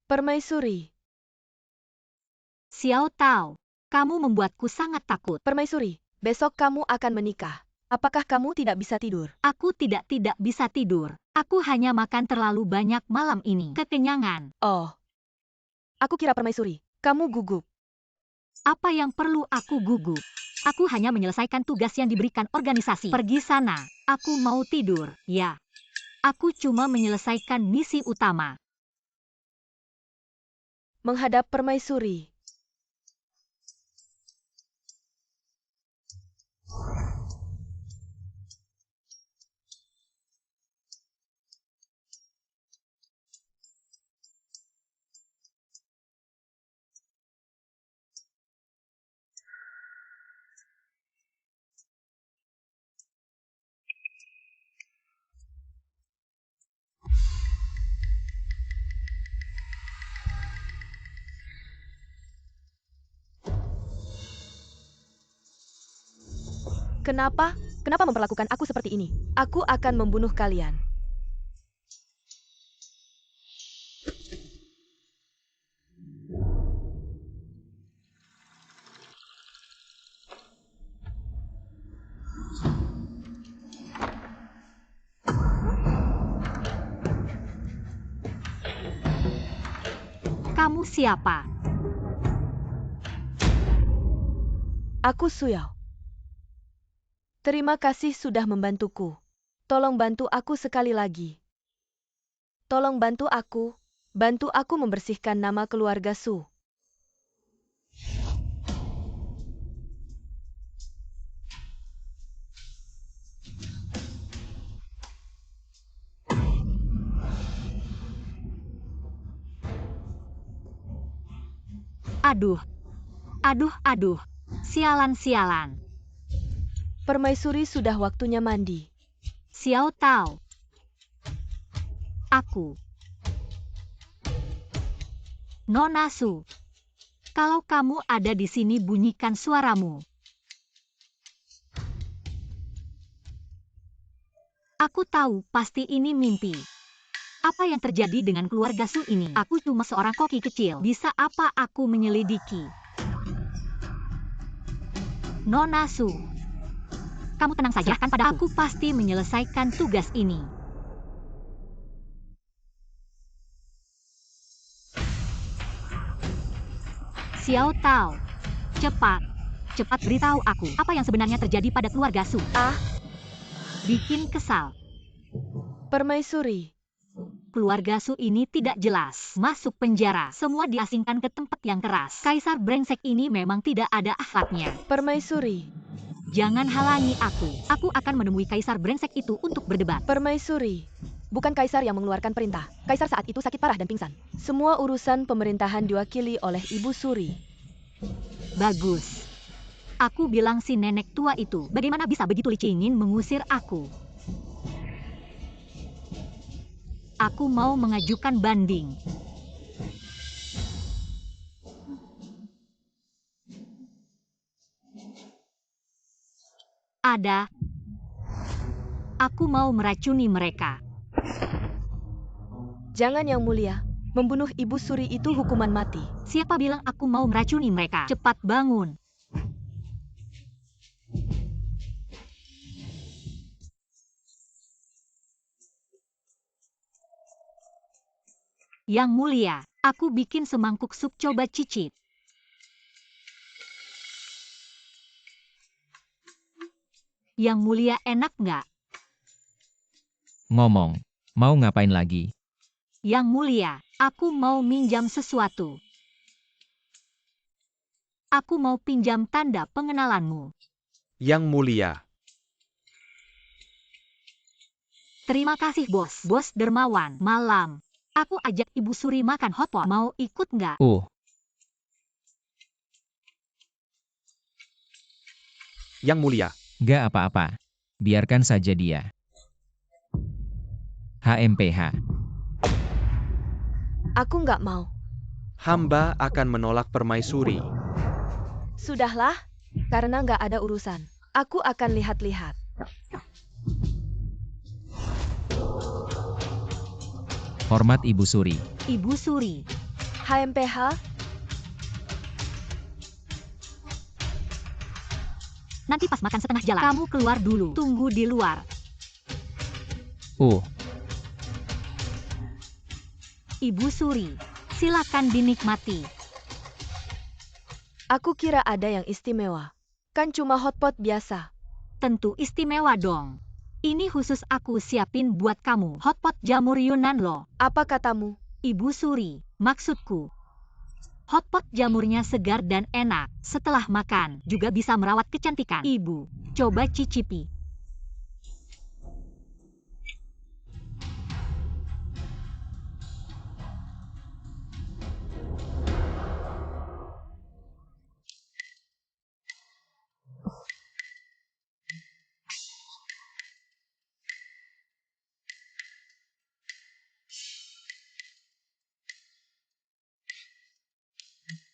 [SPEAKER 1] permaisuri.
[SPEAKER 3] Xiao Tao, kamu membuatku sangat takut.
[SPEAKER 1] Permaisuri, besok kamu akan menikah. Apakah kamu tidak bisa tidur?
[SPEAKER 3] Aku tidak bisa tidur. Aku hanya makan terlalu banyak malam ini. Kekenyangan.
[SPEAKER 1] Oh, aku kira permaisuri, kamu gugup.
[SPEAKER 3] Apa yang perlu aku gugup? Aku hanya menyelesaikan tugas yang diberikan organisasi. Pergi sana. Aku mau tidur. Ya. Aku cuma menyelesaikan misi utama.
[SPEAKER 1] Menghadap permaisuri. Kenapa? Kenapa memperlakukan aku seperti ini? Aku akan membunuh kalian.
[SPEAKER 3] Kamu siapa?
[SPEAKER 1] Aku Suyao. Terima kasih sudah membantuku. Tolong bantu aku sekali lagi. Tolong bantu aku. Bantu aku membersihkan nama keluarga Su.
[SPEAKER 3] Aduh. Aduh, aduh. Sialan-sialan.
[SPEAKER 1] Permaisuri sudah waktunya mandi.
[SPEAKER 3] Xiao Tao. Aku. Nona Su. Kalau kamu ada di sini bunyikan suaramu. Aku tahu pasti ini mimpi. Apa yang terjadi dengan keluarga Su ini? Aku cuma seorang koki kecil. Bisa apa aku menyelidiki? Nona Su. Kamu tenang saja, kan pada aku pasti menyelesaikan tugas ini. Xiao Tao. Cepat. Cepat beritahu aku apa yang sebenarnya terjadi pada keluarga Su. Bikin kesal.
[SPEAKER 1] Permaisuri.
[SPEAKER 3] Keluarga Su ini tidak jelas. Masuk penjara. Semua diasingkan ke tempat yang keras. Kaisar brengsek ini memang tidak ada akhlaknya.
[SPEAKER 1] Permaisuri.
[SPEAKER 3] Jangan halangi aku. Aku akan menemui kaisar brengsek itu untuk berdebat.
[SPEAKER 1] Permaisuri. Bukan kaisar yang mengeluarkan perintah. Kaisar saat itu sakit parah dan pingsan. Semua urusan pemerintahan diwakili oleh Ibu Suri.
[SPEAKER 3] Bagus. Aku bilang si nenek tua itu, bagaimana bisa begitu licik ingin mengusir aku? Aku mau mengajukan banding. Ada. Aku mau meracuni mereka.
[SPEAKER 1] Jangan Yang Mulia. Membunuh Ibu Suri itu hukuman mati.
[SPEAKER 3] Siapa bilang aku mau meracuni mereka? Cepat bangun. Yang Mulia, aku bikin semangkuk sup, coba cicip. Yang Mulia, enak nggak?
[SPEAKER 4] Ngomong, mau ngapain lagi?
[SPEAKER 3] Yang Mulia, aku mau minjam sesuatu. Aku mau pinjam tanda pengenalanmu.
[SPEAKER 2] Yang Mulia.
[SPEAKER 3] Terima kasih bos. Bos dermawan. Malam. Aku ajak Ibu Suri makan hotpot. Mau ikut nggak?
[SPEAKER 2] Yang Mulia.
[SPEAKER 4] Gak apa-apa. Biarkan saja dia. HMPH.
[SPEAKER 1] Aku nggak mau.
[SPEAKER 2] Hamba akan menolak permaisuri.
[SPEAKER 1] Sudahlah, karena nggak ada urusan. Aku akan lihat-lihat.
[SPEAKER 4] Hormat Ibu Suri.
[SPEAKER 3] Ibu Suri.
[SPEAKER 1] HMPH,
[SPEAKER 3] Nanti pas makan setengah jalan, kamu keluar dulu. Tunggu di luar. Ibu Suri, silakan dinikmati.
[SPEAKER 1] aku kira ada yang istimewa. Kan cuma hotpot biasa.
[SPEAKER 3] Tentu istimewa dong. Ini khusus aku siapin buat kamu. Hotpot jamur Yunan loh.
[SPEAKER 1] Apa katamu?
[SPEAKER 3] Ibu Suri, maksudku. Hotpot jamurnya segar dan enak. Setelah makan, juga bisa merawat kecantikan. Ibu, coba cicipi.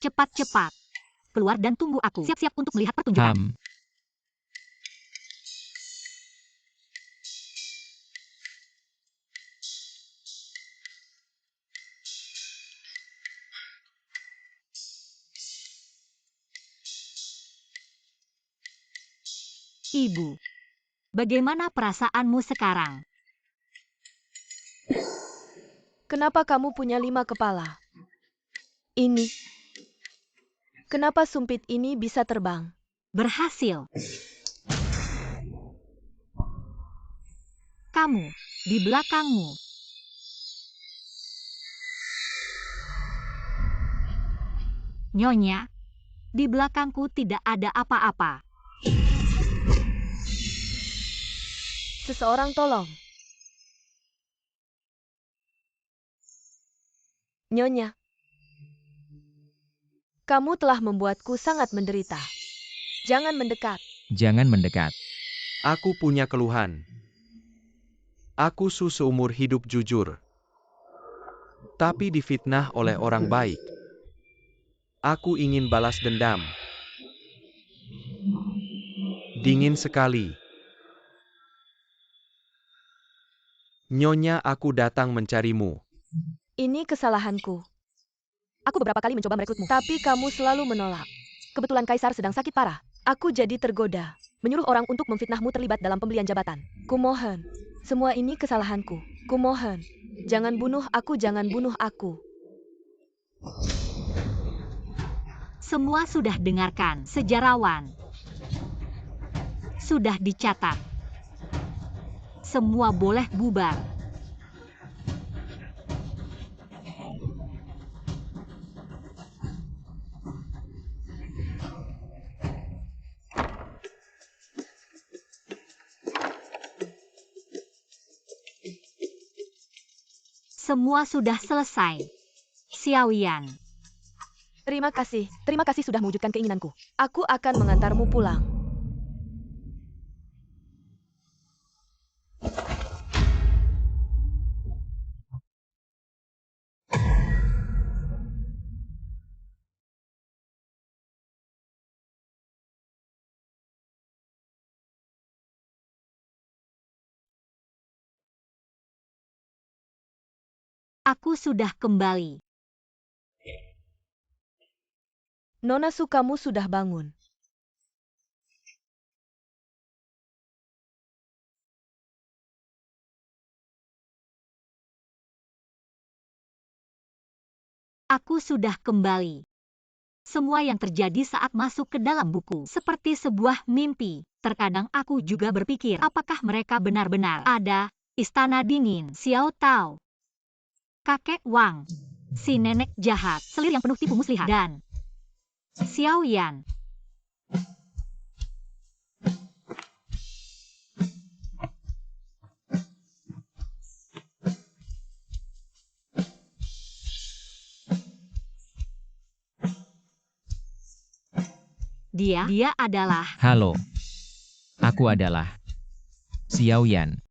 [SPEAKER 3] Cepat-cepat. Keluar dan tunggu aku. Siap-siap untuk melihat pertunjukan. Ibu, bagaimana perasaanmu sekarang?
[SPEAKER 1] Kenapa kamu punya 5 kepala? Ini. Kenapa sumpit ini bisa terbang?
[SPEAKER 3] Berhasil. Kamu, di belakangmu. Nyonya, di belakangku tidak ada apa-apa.
[SPEAKER 1] Seseorang tolong. Nyonya, kamu telah membuatku sangat menderita. Jangan mendekat.
[SPEAKER 4] Jangan mendekat.
[SPEAKER 2] Aku punya keluhan. Aku seumur hidup jujur, tapi difitnah oleh orang baik. Aku ingin balas dendam. Dingin sekali. Nyonya, aku datang mencarimu.
[SPEAKER 1] Ini kesalahanku. Aku beberapa kali mencoba merekrutmu, tapi kamu selalu menolak. Kebetulan Kaisar sedang sakit parah. Aku jadi tergoda. Menyuruh orang untuk memfitnahmu terlibat dalam pembelian jabatan. Kumohon. Semua ini kesalahanku. Kumohon. Jangan bunuh aku, jangan bunuh aku.
[SPEAKER 3] Semua sudah dengarkan, sejarawan. Sudah dicatat. Semua boleh bubar. Semua sudah selesai. Xiaoyan.
[SPEAKER 1] Terima kasih sudah mewujudkan keinginanku. Aku akan mengantarmu pulang.
[SPEAKER 3] Aku sudah kembali.
[SPEAKER 1] Nona Su, kamu sudah bangun.
[SPEAKER 3] Aku sudah kembali. Semua yang terjadi saat masuk ke dalam buku seperti sebuah mimpi. Terkadang aku juga berpikir, apakah mereka benar-benar ada? Istana Dingin, Xiao Tao, Kakek Wang, si nenek jahat, selir yang penuh tipu muslihat, dan Xiao Yan. Dia adalah
[SPEAKER 4] Halo. Aku adalah Xiao Yan.